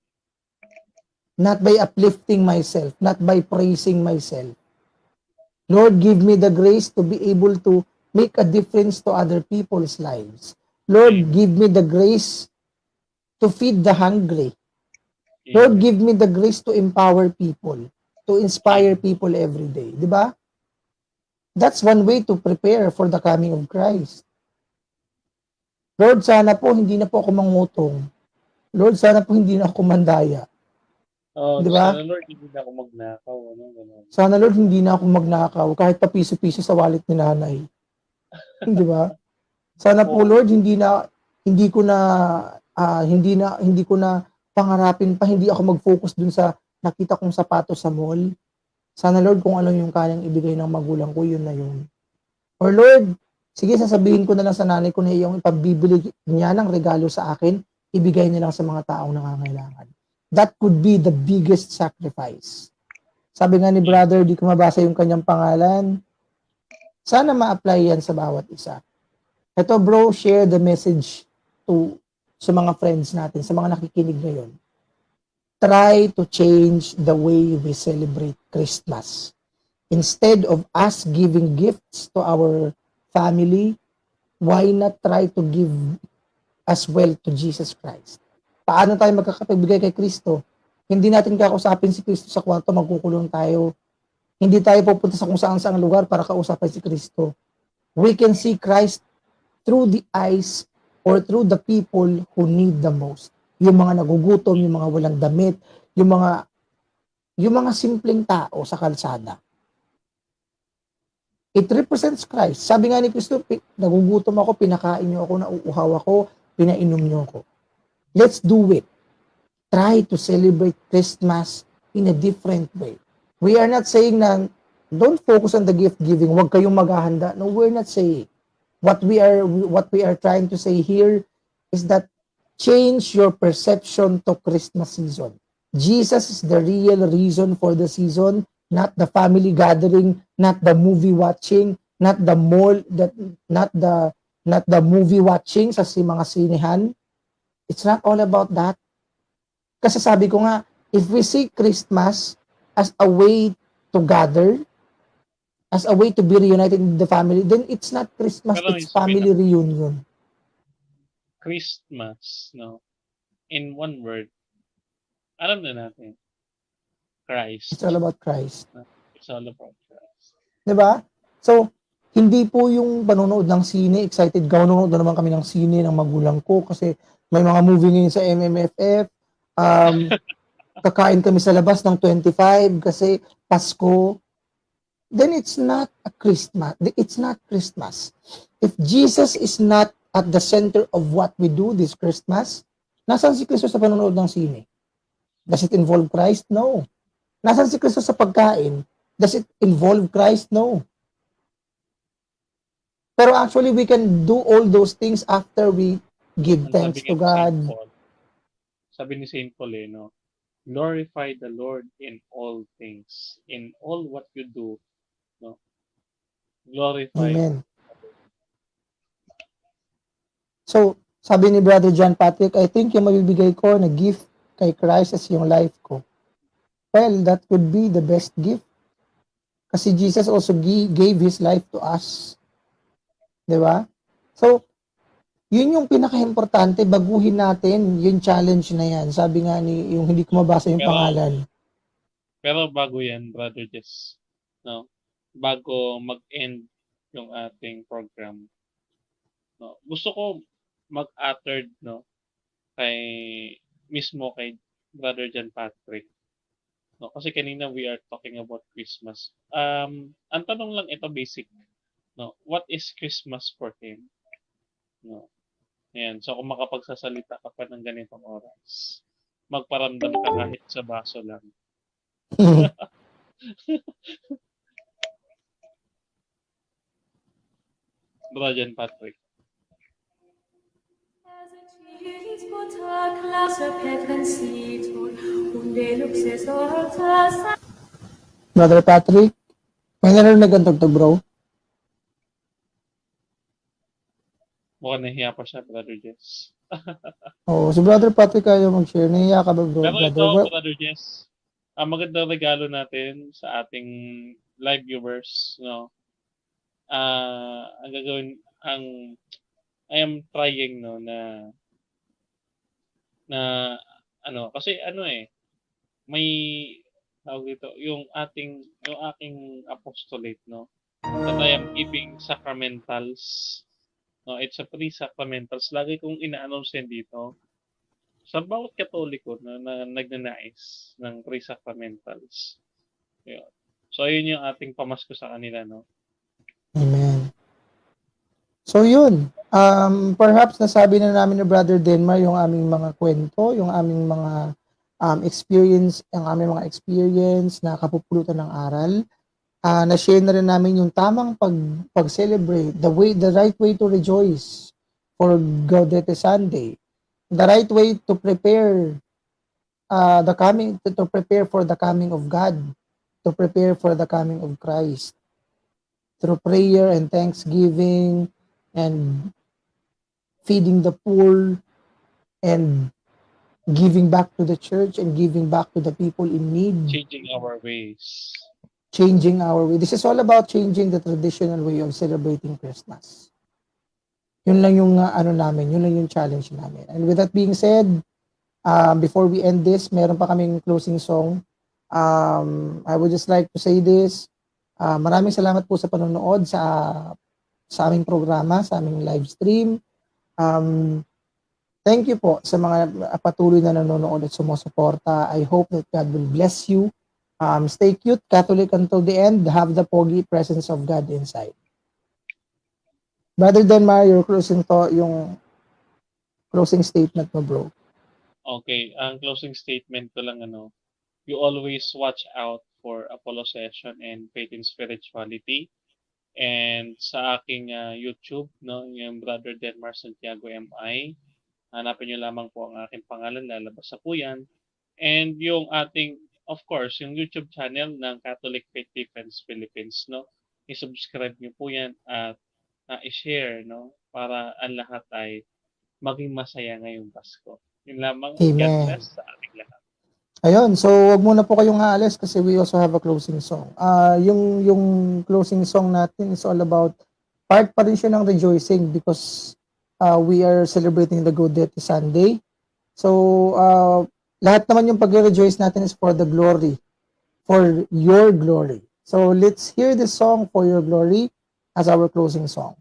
Not by uplifting myself, not by praising myself. Lord, give me the grace to be able to make a difference to other people's lives. Lord, give me the grace to feed the hungry. Lord, give me the grace to empower people, to inspire people every day. Di ba? That's one way to prepare for the coming of Christ. Lord, sana po hindi na po ako mangutong. Lord, sana po hindi na ako mandaya. Oh, Di ba? sana Lord, hindi na ako magnakaw. Ano, ganun. Sana Lord, hindi na ako magnakaw kahit pa piso-piso sa wallet ni nanay. Di ba? Sana po Lord, hindi ko na pangarapin pa, hindi ako mag-focus dun sa nakita kong sapatos sa mall. Sana Lord, kung ano yung kayang ibigay ng magulang ko, yun na yun. Or Lord, sige, sasabihin ko na lang sa nanay ko na yung ipabibili niya ng regalo sa akin, ibigay niya lang sa mga taong nangangailangan. That could be the biggest sacrifice. Sabi nga ni brother, di ko mabasa yung kanyang pangalan. Sana ma-apply yan sa bawat isa. Ito bro, share the message sa mga friends natin, sa mga nakikinig ngayon. Try to change the way we celebrate Christmas. Instead of us giving gifts to our family, why not try to give as well to Jesus Christ? Paano tayo magkakapagbigay kay Kristo? Hindi natin kakausapin si Kristo sa kwarto, magkukulong tayo. Hindi tayo pupunta sa kung saan lugar para kausapin si Kristo. We can see Christ through the eyes or through the people who need the most. Yung mga nagugutom, yung mga walang damit, yung mga simpleng tao sa kalsada. It represents Christ. Sabi nga ni Kristo, nagugutom ako, pinakain niyo ako, nauuhaw ako, pinainom niyo ako. Let's do it. Try to celebrate Christmas in a different way. We are not saying na don't focus on the gift giving, huwag kayong maghahanda. No, we're not saying. What we are trying to say here is that change your perception to Christmas season. Jesus is the real reason for the season, not the family gathering, not the movie watching, not the movie watching sa mga sinehan. It's not all about that. Kasi sabi ko nga, if we see Christmas as a way to gather, as a way to be reunited in the family, then it's not Christmas, Pero it's family reunion. Christmas, no? In one word, alam na natin. Christ. It's all about Christ. It's all about Christ. Diba? So, hindi po yung panonood ng sine, excited ka, nanonood na naman kami ng sine ng magulang ko kasi may mga movie ngayon sa MMFF. Kakain kami sa labas ng 25 kasi Pasko. Then it's not a Christmas. It's not Christmas. If Jesus is not at the center of what we do this Christmas, nasaan si Kristo sa panonood ng sine? Does it involve Christ? No. Nasaan si Kristo sa pagkain? Does it involve Christ? No. Pero actually, we can do all those things after we give thanks to God. Sabi ni Saint Paul, no? Glorify the Lord in all things. In all what you do, no? Glorify. Amen. So, sabi ni Brother John Patrick, I think yung mabibigay ko na gift kay Christ is yung life ko. Well, that could be the best gift. Kasi Jesus also gave His life to us. 'Di ba? So, yun yung pinaka-importante, baguhin natin yung challenge na yan. Sabi nga ni, yung hindi ko mabasa yung Pero pangalan. pero bago 'yan, Brother Jess, 'no, bago mag-end yung ating program, 'no, gusto ko mag-uttered, 'no, kay mismo kay Brother John Patrick, 'no, kasi kanina we are talking about Christmas. Ang tanong lang ito basic, 'no, what is Christmas for him? 'No, ayan. So, kung makapagsasalita ka pa ng ganitong oras, magparamdam ka kahit sa baso lang. Brother John Patrick. Brother Patrick, may narinig ang tugtog, bro. Mukhang nahiya pa siya, Brother Jess. Oh, si Brother Patrick ayaw mag-share. Nahiya ka ba, bro, Pero ito, brother? Well, Brother Jess, ang magandang regalo natin sa ating live viewers, no? Ang gagawin, I am trying, no, na, kasi may, tawag dito, yung aking apostolate, no, that I am keeping sacramentals, no, it's a pre-sacramentals. Lagi kong ina-announce yan dito sa bawat Katoliko na nagnanais ng pre-sacramentals. Yun. So, yun yung ating pamasko sa kanila, no? amen. So, yun. Perhaps nasabi na namin ni Brother Denmar yung aming mga kwento, yung aming mga experience, yung aming mga experience na kapupulutan ng aral. Na-share na rin namin yung tamang pag-celebrate, the right way to rejoice for Gaudete Sunday, the right way to prepare to prepare for the coming of God, to prepare for the coming of Christ through prayer and thanksgiving and feeding the poor and giving back to the church and giving back to the people in need, Changing our ways. changing our way. This is all about changing the traditional way of celebrating Christmas. Yun lang yung namin, yun lang yung challenge namin. And with that being said, before we end this, meron pa kaming closing song. I would just like to say this. Maraming salamat po sa panonood sa aming programa, sa aming live stream. Thank you po sa mga patuloy na nanonood at sumusuporta. I hope that God will bless you. Stay cute, Catholic until the end. Have the pogi presence of God inside. Brother Denmar, yung closing statement mo, bro. Okay, ang closing statement ko lang, you always watch out for Apollo Session and Faith in Spirituality. And sa aking YouTube, no, yung Brother Denmar Santiago MI, hanapin nyo lamang po ang aking pangalan, lalabas sa po yan. And yung ating, of course, yung YouTube channel ng Catholic Faith Defense Philippines, no, i-subscribe nyo po yan at i-share, no, para ang lahat ay maging masaya ngayong Pasko. Yun lamang. God Amen. bless sa ating lahat. Ayun, so wag muna po kayong aalis kasi we also have a closing song. Yung closing song natin is all about, part pa rin siya ng rejoicing because we are celebrating the Gaudete Sunday. So, lahat naman yung pag-rejoice natin is for the glory, for your glory. So, let's hear this song, For Your Glory, as our closing song.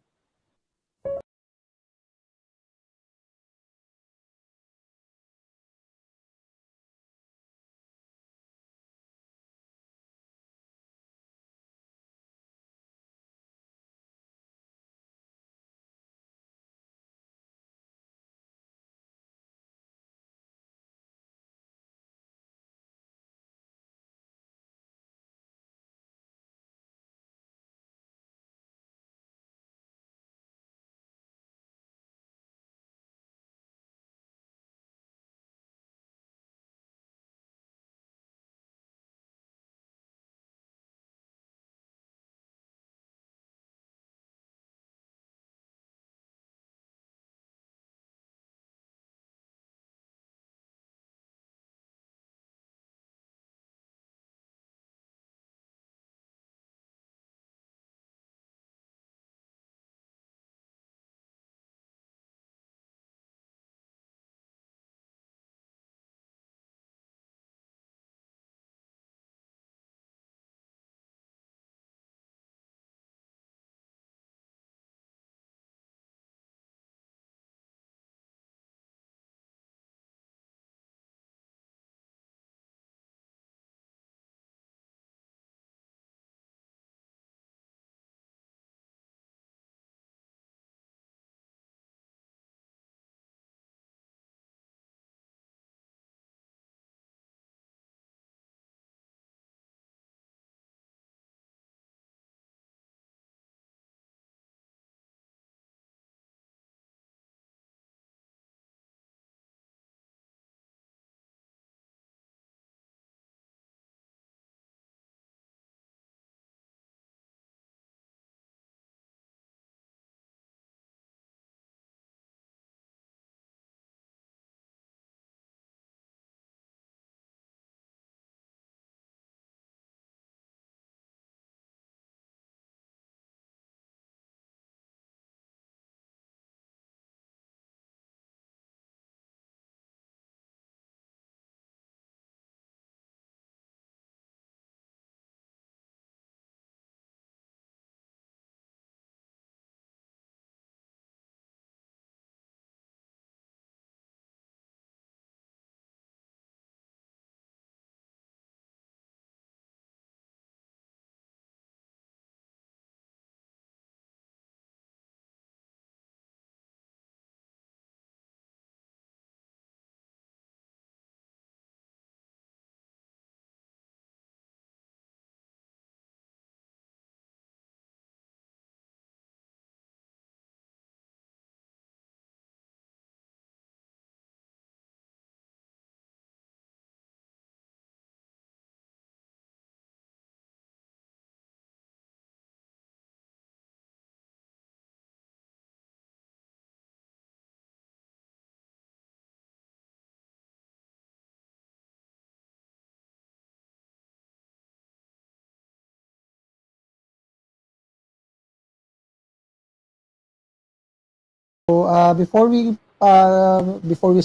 Before we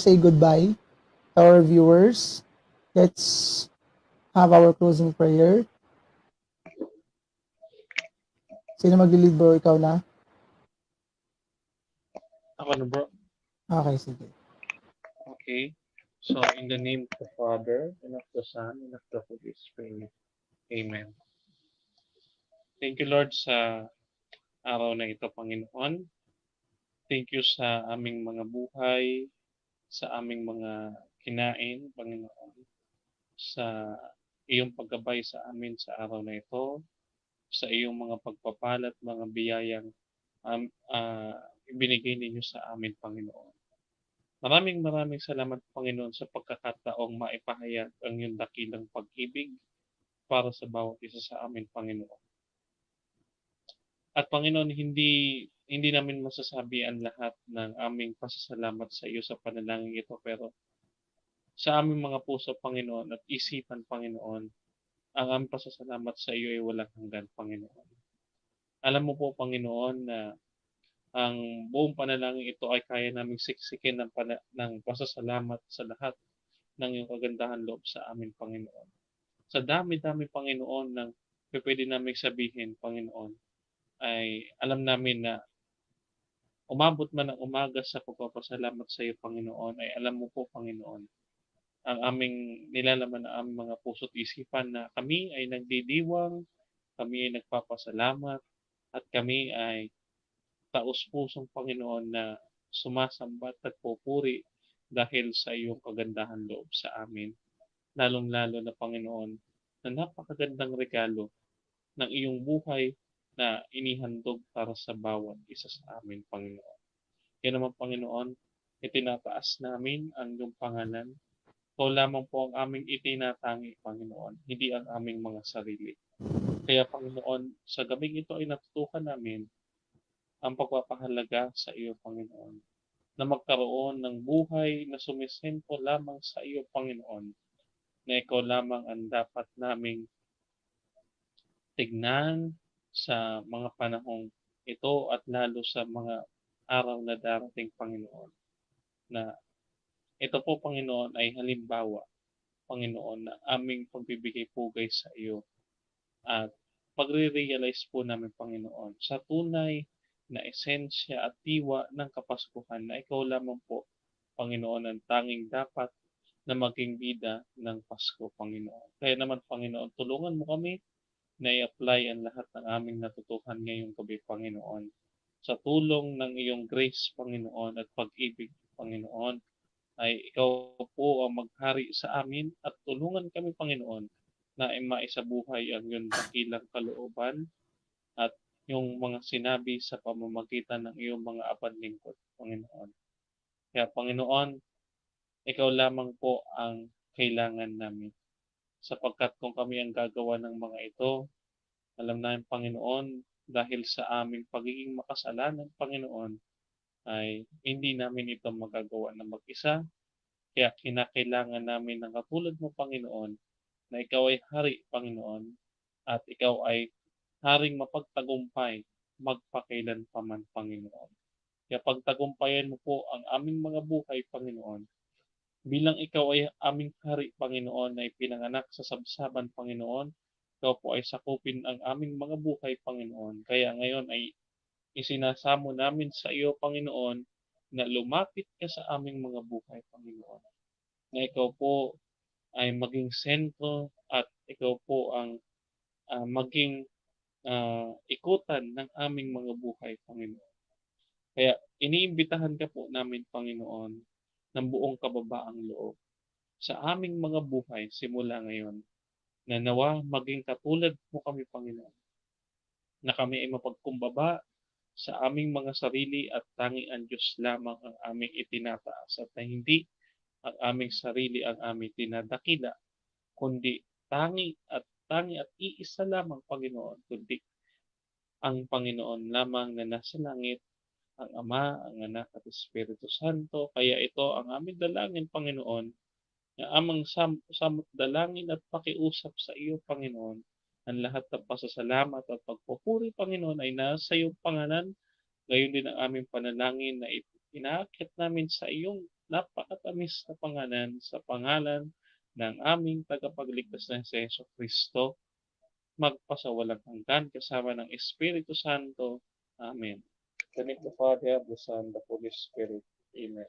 say goodbye to our viewers, let's have our closing prayer. Sino mag-lead, bro? Ikaw na? Ako na, bro. Okay, sige. Okay. So, in the name of the Father, and of the Son, and of the Holy Spirit. Amen. Thank you, Lord, sa araw na ito, Panginoon. Thank you sa aming mga buhay, sa aming mga kinain, Panginoon, sa iyong paggabay sa amin sa araw na ito, sa iyong mga pagpapalat, mga biyayang ibinigay ninyo sa amin, Panginoon. Maraming salamat, Panginoon, sa pagkakataong maipahayag ang iyong dakilang pag-ibig para sa bawat isa sa amin, Panginoon. At Panginoon, hindi namin masasabi ang lahat ng aming pasasalamat sa iyo sa panalangin ito, pero sa aming mga puso, Panginoon, at isipan, Panginoon, ang aming pasasalamat sa iyo ay walang hanggan, Panginoon. Alam mo po, Panginoon, na ang buong panalangin ito ay kaya naming siksikin ng pasasalamat sa lahat ng iyong kagandahan loob sa amin, Panginoon. Sa dami-dami, Panginoon, ng pwede naming sabihin, Panginoon, ay alam namin na umabot man ang umaga sa pagpapasalamat sa iyo, Panginoon, ay alam mo po, Panginoon, ang aming nilalaman ng aming mga puso't isipan na kami ay nagdidiwang, kami ay nagpapasalamat, at kami ay taos-pusong, Panginoon, na sumasamba at nagpupuri dahil sa iyong kagandahan loob sa amin. Lalong-lalo na, Panginoon, na napakagandang regalo ng iyong buhay na inihandog para sa bawat isa sa amin, Panginoon. Kaya naman, Panginoon, itinataas namin ang iyong pangalan. Ikaw lamang po ang aming itinatangi, Panginoon, hindi ang aming mga sarili. Kaya, Panginoon, sa gabing ito ay natutukan namin ang pagpapahalaga sa iyo, Panginoon, na magkaroon ng buhay na sumisento lamang sa iyo, Panginoon, na ikaw lamang ang dapat naming tignan sa mga panahong ito at lalo sa mga araw na darating, Panginoon, na ito po, Panginoon, ay halimbawa, Panginoon, na aming pagbibigay pugay sa iyo at pagre-realize po namin, Panginoon, sa tunay na esensya at diwa ng Kapaskuhan na ikaw lamang po, Panginoon, ang tanging dapat na maging bida ng Pasko, Panginoon. Kaya naman, Panginoon, tulungan mo kami na i-apply ang lahat ng aming natutuhan ngayong gabi, Panginoon. Sa tulong ng iyong grace, Panginoon, at pag-ibig, Panginoon, ay ikaw po ang maghari sa amin at tulungan kami, Panginoon, na maisabuhay ang iyong dakilang kalooban at yung mga sinabi sa pamamagitan ng iyong mga apanlingkod, Panginoon. Kaya, Panginoon, ikaw lamang po ang kailangan namin. Sapagkat kung kami ang gagawa ng mga ito, alam namin, Panginoon, dahil sa aming pagiging makasalanan, Panginoon, ay hindi namin ito magagawa na mag-isa. Kaya kinakailangan namin ng katulad mo, Panginoon, na ikaw ay hari, Panginoon, at ikaw ay haring mapagtagumpay magpakailanpaman, Panginoon. Kaya pagtagumpayan mo po ang aming mga buhay, Panginoon, bilang ikaw ay aming hari, Panginoon, na ipinanganak sa sabsaban, Panginoon, ikaw po ay sakupin ang aming mga buhay, Panginoon. Kaya ngayon ay isinasamo namin sa iyo, Panginoon, na lumapit ka sa aming mga buhay, Panginoon. Na ikaw po ay maging sentro at ikaw po ang maging ikutan ng aming mga buhay, Panginoon. Kaya iniimbitahan ka po namin, Panginoon, ng buong kababaang loob sa aming mga buhay simula ngayon, na nawa maging katulad mo kami, Panginoon, na kami ay mapagkumbaba sa aming mga sarili at tanging ang Diyos lamang ang aming itinataas at na hindi ang aming sarili ang aming tinadakila, kundi tangi at iisa lamang, Panginoon, kundi ang Panginoon lamang na nasa langit, ang Ama, ang Anak at Espiritu Santo. Kaya ito ang aming dalangin, Panginoon, na amang samot dalangin at pakiusap sa iyo, Panginoon. Ang lahat ng pasasalamat at pagpupuri, Panginoon, ay nasa iyong pangalan. Gayon din ang aming panalangin na inaakit namin sa iyong napakatamis na pangalan sa pangalan ng aming tagapagligtas na si Yesu Kristo, magpasawalang hanggan kasama ng Espiritu Santo. Amen. In the name of the Father, the Son, the Holy Spirit. Amen.